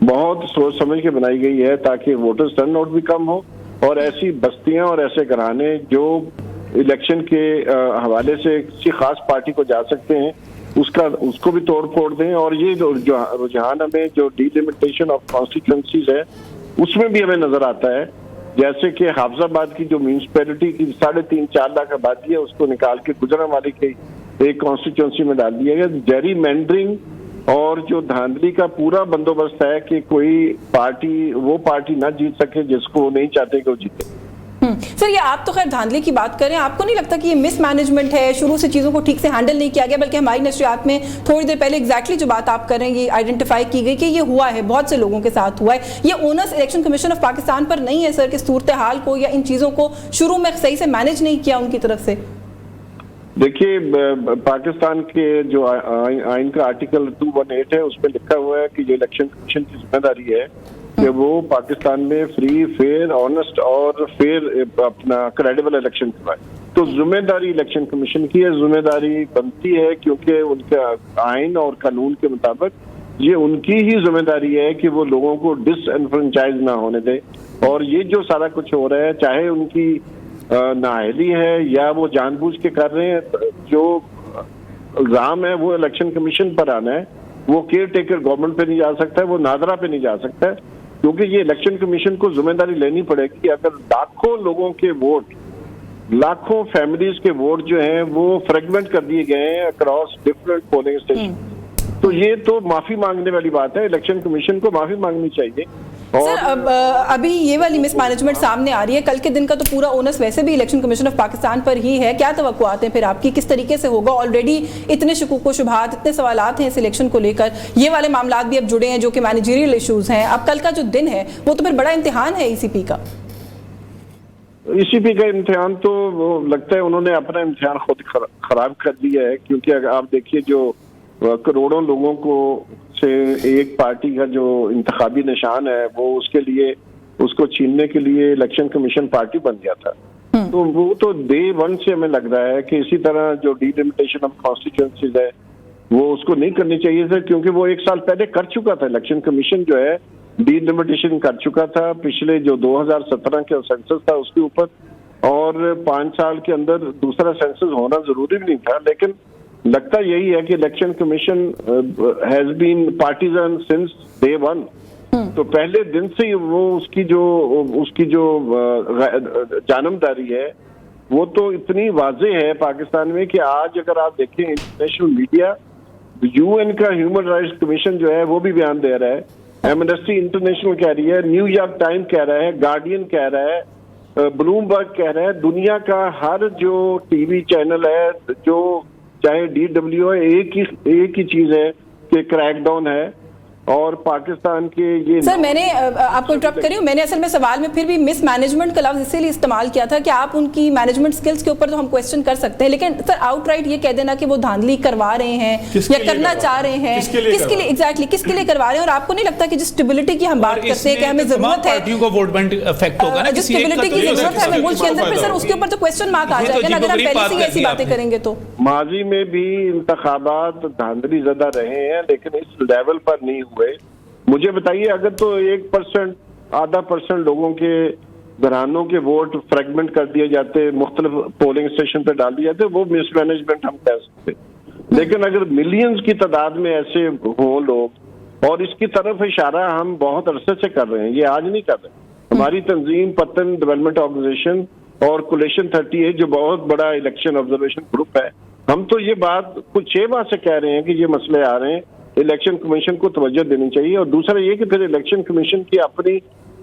Speaker 6: بہت سوچ سمجھ کے بنائی گئی ہے تاکہ ووٹرز ٹرن آؤٹ بھی کم ہو، اور ایسی بستیاں اور ایسے گھرانے جو الیکشن کے حوالے سے کسی خاص پارٹی کو جا سکتے ہیں اس کو بھی توڑ پھوڑ دیں. اور یہ جو رجحان ہمیں جو ڈی لمیٹیشن آف کانسٹیٹوئنسیز ہے اس میں بھی ہمیں نظر آتا ہے، جیسے کہ حافظ آباد کی جو میونسپیلٹی کی 3.5-4 لاکھ آبادی ہے اس کو نکال کے گجرانوالے کی ایک کانسٹیٹوئنسی میں ڈال دیا گیا. جیری مینڈرنگ اور جو دھاندلی کا پورا بندوبست ہے کہ کوئی پارٹی وہ پارٹی نہ جیت سکے جس کو وہ نہیں چاہتے کہ وہ جیتے.
Speaker 1: سر یہ آپ تو خیر دھاندلی کی بات کریں، آپ کو نہیں لگتا کہ یہ مس مینجمنٹ ہے، شروع سے چیزوں کو ٹھیک سے ہینڈل نہیں کیا گیا، بلکہ ہماری نشریات میں تھوڑی دیر پہلے ایگزیکٹلی جو بات آپ کر رہے ہیں یہ آئیڈینٹیفائی کی گئی کہ یہ ہوا ہے، بہت سے لوگوں کے ساتھ ہوا ہے. یہ onus Election Commission of Pakistan پر نہیں ہے سر کہ صورتحال کو یا ان چیزوں کو شروع میں صحیح سے مینج نہیں کیا ان کی طرف سے؟
Speaker 6: دیکھیے پاکستان کے جو آئین کا آرٹیکل 218 ہے اس میں لکھا ہوا ہے کہ یہ الیکشن کمیشن کی ذمہ داری ہے کہ وہ پاکستان میں فری، فیئر، آنےسٹ اور فیئر اپنا کریڈیبل الیکشن کروائے. تو ذمہ داری الیکشن کمیشن کی ہے، ذمہ داری بنتی ہے کیونکہ ان کے آئین اور قانون کے مطابق یہ ان کی ہی ذمہ داری ہے کہ وہ لوگوں کو ڈس انفرنچائز نہ ہونے دے. اور یہ جو سارا کچھ ہو رہا ہے چاہے ان کی نااہلی ہے یا وہ جان بوجھ کے کر رہے ہیں، جو الزام ہے وہ الیکشن کمیشن پر آنا ہے. وہ کیئر ٹیکر گورنمنٹ پہ نہیں جا سکتا ہے، وہ نادرا پہ نہیں جا سکتا ہے، کیونکہ یہ الیکشن کمیشن کو ذمہ داری لینی پڑے گی. اگر لاکھوں لوگوں کے ووٹ، لاکھوں فیملیز کے ووٹ جو ہیں وہ فریگمنٹ کر دیے گئے ہیں اکراس ڈفرینٹ پولنگ اسٹیشن، تو یہ تو معافی مانگنے والی بات ہے. الیکشن کمیشن کو معافی مانگنی چاہیے.
Speaker 1: سر ابھی یہ والی مس مینجمنٹ سامنے آ رہی ہے، کل کے دن کا تو پورا اونس ویسے بھی الیکشن کمیشن آف پاکستان پر ہی ہے. کیا توقعات ہیں پھر آپ کی، کس طریقے سے ہوگا؟ آلریڈی اتنے شکوک و شبہات، اتنے سوالات ہیں اس الیکشن کو لے کر، یہ والے معاملات بھی اب جڑے ہیں جو کہ مینیجریل ایشوز ہیں. اب کل کا جو دن ہے وہ تو پھر بڑا امتحان ہے ای سی پی کا.
Speaker 6: ای سی پی کا امتحان تو لگتا ہے انہوں نے اپنا امتحان خود خراب کر دیا ہے، کیونکہ اگر آپ دیکھیے جو کروڑوں لوگوں کو سے ایک پارٹی کا جو انتخابی نشان ہے وہ اس کے لیے اس کو چھیننے کے لیے الیکشن کمیشن پارٹی بن گیا تھا. تو وہ تو ڈے ون سے ہمیں لگ رہا ہے کہ اسی طرح جو ڈی لمیٹیشن آف کانسٹیٹوئنسیز ہے وہ اس کو نہیں کرنی چاہیے تھا، کیونکہ وہ 1 سال پہلے کر چکا تھا. الیکشن کمیشن جو ہے ڈی لمیٹیشن کر چکا تھا پچھلے جو 2017 کے سینسس تھا اس کے اوپر، اور 5 سال کے اندر دوسرا سینسس ہونا ضروری بھی نہیں تھا. لیکن لگتا یہی ہے کہ election commission has been partisan since day one. تو پہلے دن سے ہی وہ اس کی جو جانبداری ہے وہ تو اتنی واضح ہے پاکستان میں کہ آج اگر آپ دیکھیں انٹرنیشنل میڈیا، یو این کا ہیومن رائٹس کمیشن جو ہے وہ بھی بیان دے رہا ہے، ایمنسٹی انٹرنیشنل کہہ رہی ہے، نیو یارک ٹائم کہہ رہا ہے، گارڈین کہہ رہا ہے، بلوم برگ کہہ رہا ہے، دنیا کا ہر جو ٹی وی چینل ہے، جو چاہے ڈی ڈبلیو ہے، ایک ہی چیز ہے کہ کریک ڈاؤن ہے. اور پاکستان کے یہ
Speaker 1: سر میں نے آپ کو انٹرپٹ کری ہوں، میں نے اصل میں سوال میں پھر بھی مس مینجمنٹ کا لفظ اسی لیے استعمال کیا تھا کہ آپ ان کی مینجمنٹ سکلز کے اوپر تو ہم کوسچن کر سکتے ہیں، لیکن سر آؤٹ رائٹ یہ کہہ دینا کہ وہ دھاندلی کروا رہے ہیں یا کرنا چاہ رہے ہیں، کس کے لیے ایگزیکٹلی کس کے لیے کروا رہے ہیں؟ اور آپ کو نہیں لگتا کہ جس اسٹیبلٹی کی ہم بات کرتے ہیں کہ ہمیں ضرورت ہے،
Speaker 4: پارٹیوں کو ووٹ بینک افیکٹ ہوگا نا،
Speaker 1: جس اسٹیبلٹی کی ضرورت ہے ہمیں ملک کے اندر، پھر سر اس کے اوپر تو کوسچن مارک آ جائے گا اگر ہم پہلے سے ایسی باتیں کریں گے تو.
Speaker 6: ماضی میں بھی انتخابات دھاندلی زدہ رہے ہیں لیکن اس لیول پر نہیں ہوئے. مجھے بتائیے اگر تو 1%، آدھا % لوگوں کے گھرانوں کے ووٹ فریگمنٹ کر دیے جاتے، مختلف پولنگ اسٹیشن پہ ڈال دیے جاتے، وہ مس مینجمنٹ ہم کہہ سکتے. لیکن اگر ملینز کی تعداد میں ایسے ہوں لوگ، اور اس کی طرف اشارہ ہم بہت عرصے سے کر رہے ہیں، یہ آج نہیں کر رہے. ہماری تنظیم پتن ڈیولپمنٹ آرگنائزیشن اور کولیشن 38 جو بہت بڑا الیکشن آبزرویشن گروپ ہے، ہم تو یہ بات کچھ 6 ماہ سے کہہ رہے ہیں کہ یہ مسئلے آ رہے ہیں، الیکشن کمیشن کو توجہ دینی چاہیے. اور دوسرا یہ کہ پھر الیکشن کمیشن کی اپنی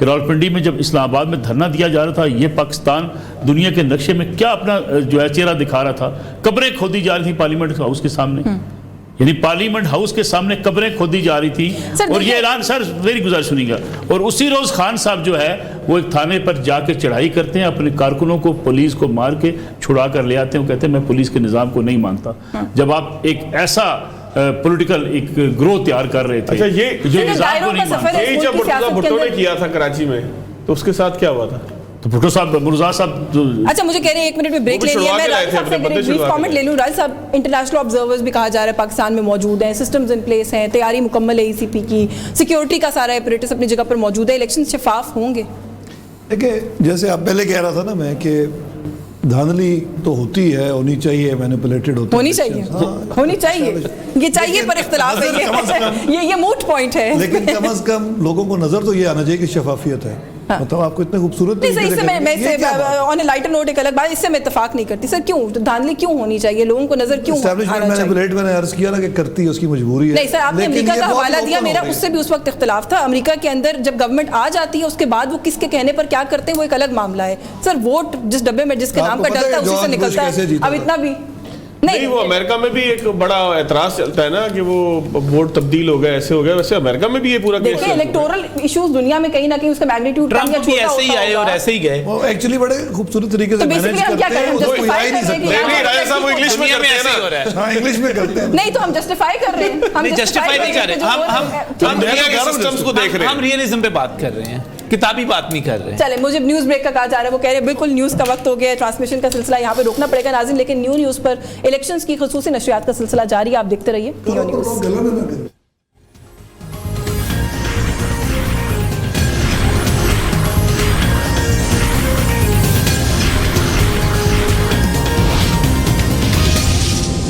Speaker 2: کہ راولپنڈی میں جب اسلام آباد میں دھرنا دیا جا رہا تھا، یہ پاکستان دنیا کے نقشے میں کیا اپنا جو ہے چہرہ دکھا رہا تھا، قبریں کھودی جا رہی تھیں پارلیمنٹ ہاؤس کے سامنے، یعنی پارلیمنٹ ہاؤس کے سامنے قبریں کھودی جا رہی تھی، اور یہ اعلان سر میری گزارش سنیے گا، اور اسی روز خان صاحب جو ہے وہ ایک تھانے پر جا کے چڑھائی کرتے ہیں، اپنے کارکنوں کو پولیس کو مار کے چھڑا کر لے آتے ہیں، وہ کہتے ہیں میں پولیس کے نظام کو نہیں مانتا۔ جب آپ ایک ایسا پولیٹیکل ایک گروہ تیار کر رہے تھے
Speaker 3: اچھا، یہ
Speaker 2: جو نظام کو نہیں مانتا،
Speaker 3: یہی جب مرتضیٰ بھٹو نے کیا تھا کراچی میں تو اس کے ساتھ کیا ہوا تھا؟
Speaker 2: تو بھٹو صاحب مرزا صاحب
Speaker 1: اچھا مجھے کہہ رہے ہیں 1 منٹ میں بریک لینی ہے، میں راجل صاحب سے بریف کامنٹ لے لوں۔ راجل صاحب انٹرنیشنل آبزرورز بھی کہا جا رہا ہے پاکستان میں موجود ہیں، سسٹمز ان پلیس ہیں، تیاری مکمل ہے ECP کی، سیکیورٹی کا سارا ایپریٹس اپنی جگہ پر موجود ہے، الیکشن شفاف ہوں گے؟
Speaker 5: دیکھیں جیسے آپ پہلے کہہ رہا تھا نا میں کہ دھاندلی تو ہوتی ہے، ہونی چاہیے، مینیپولیٹڈ ہوتی ہے،
Speaker 1: ہونی چاہیے، ہونی چاہیے، یہ چاہیے پر اختلاف ہے، یہ موٹ پوائنٹ ہے،
Speaker 5: لیکن کم از کم لوگوں کو نظر تو یہ آنا چاہیے کہ شفافیت ہے۔ مطلب آپ کو اتنے خوبصورت
Speaker 1: نہیں سر، اس سے میں آن اے لائٹر نوٹ ایک الگ بات، اس سے میں اتفاق نہیں کرتی سر، کیوں دھاندلی کیوں ہونی چاہیے، لوگوں کو نظر کیوں آنا چاہیے؟
Speaker 5: میں نے عرض کیا نا کہ کرتی ہے، اس کی مجبوری ہے۔
Speaker 1: نہیں سر، آپ نے امریکہ کا حوالہ دیا، میرا اس سے بھی اس وقت اختلاف تھا۔ امریکہ کے اندر جب گورنمنٹ آ جاتی ہے اس کے بعد وہ کس کے کہنے پر کیا کرتے ہیں وہ ایک الگ معاملہ ہے سر۔ ووٹ جس ڈبے میں جس کے نام کا ڈلتا ہے اسی سے نکلتا ہے، اب اتنا بھی
Speaker 3: نہیں۔ وہ امریکہ میں بھی ایک بڑا اعتراض چلتا ہے نا کہ وہ ووٹ تبدیل ہو گئے، ایسے ہو گئے، ویسے امریکہ میں بھی یہ پورا کیس
Speaker 1: دیکھیں الیکٹورل ایشوز دنیا میں کہیں نہ کہیں اس کا میگنیٹیوڈ کم یا چھوٹا ہوتا
Speaker 4: ایسے ہی آئے اور ایسے ہی گئے،
Speaker 5: وہ ایکچولی بڑے خوبصورت طریقے سے مینیج کرتے ہیں،
Speaker 1: وہ کوئی آ ہی نہیں سکتا۔
Speaker 3: نہیں راجہ صاحب وہ انگلش میں کرتے ہیں نا،
Speaker 5: ہاں انگلش میں کرتے ہیں،
Speaker 1: نہیں تو ہم جسٹیفائی کر رہے ہیں، ہم
Speaker 4: جسٹیفائی نہیں کر رہے،
Speaker 3: ہم دنیا کے سسٹمز کو دیکھ رہے ہیں،
Speaker 4: ہم ریئلزم پہ بات کر رہے ہیں، کتابی بات نہیں کر رہے ہیں۔
Speaker 1: چلے مجھے نیوز بریک کا کہا جا رہا ہے، وہ کہہ رہے ہیں بالکل نیوز کا وقت ہو گیا ہے، ٹرانسمیشن کا سلسلہ یہاں پہ روکنا پڑے گا ناظرین، لیکن نیوز پر الیکشنز کی خصوصی نشریات کا سلسلہ جاری ہے، آپ دیکھتے رہیے نیوز۔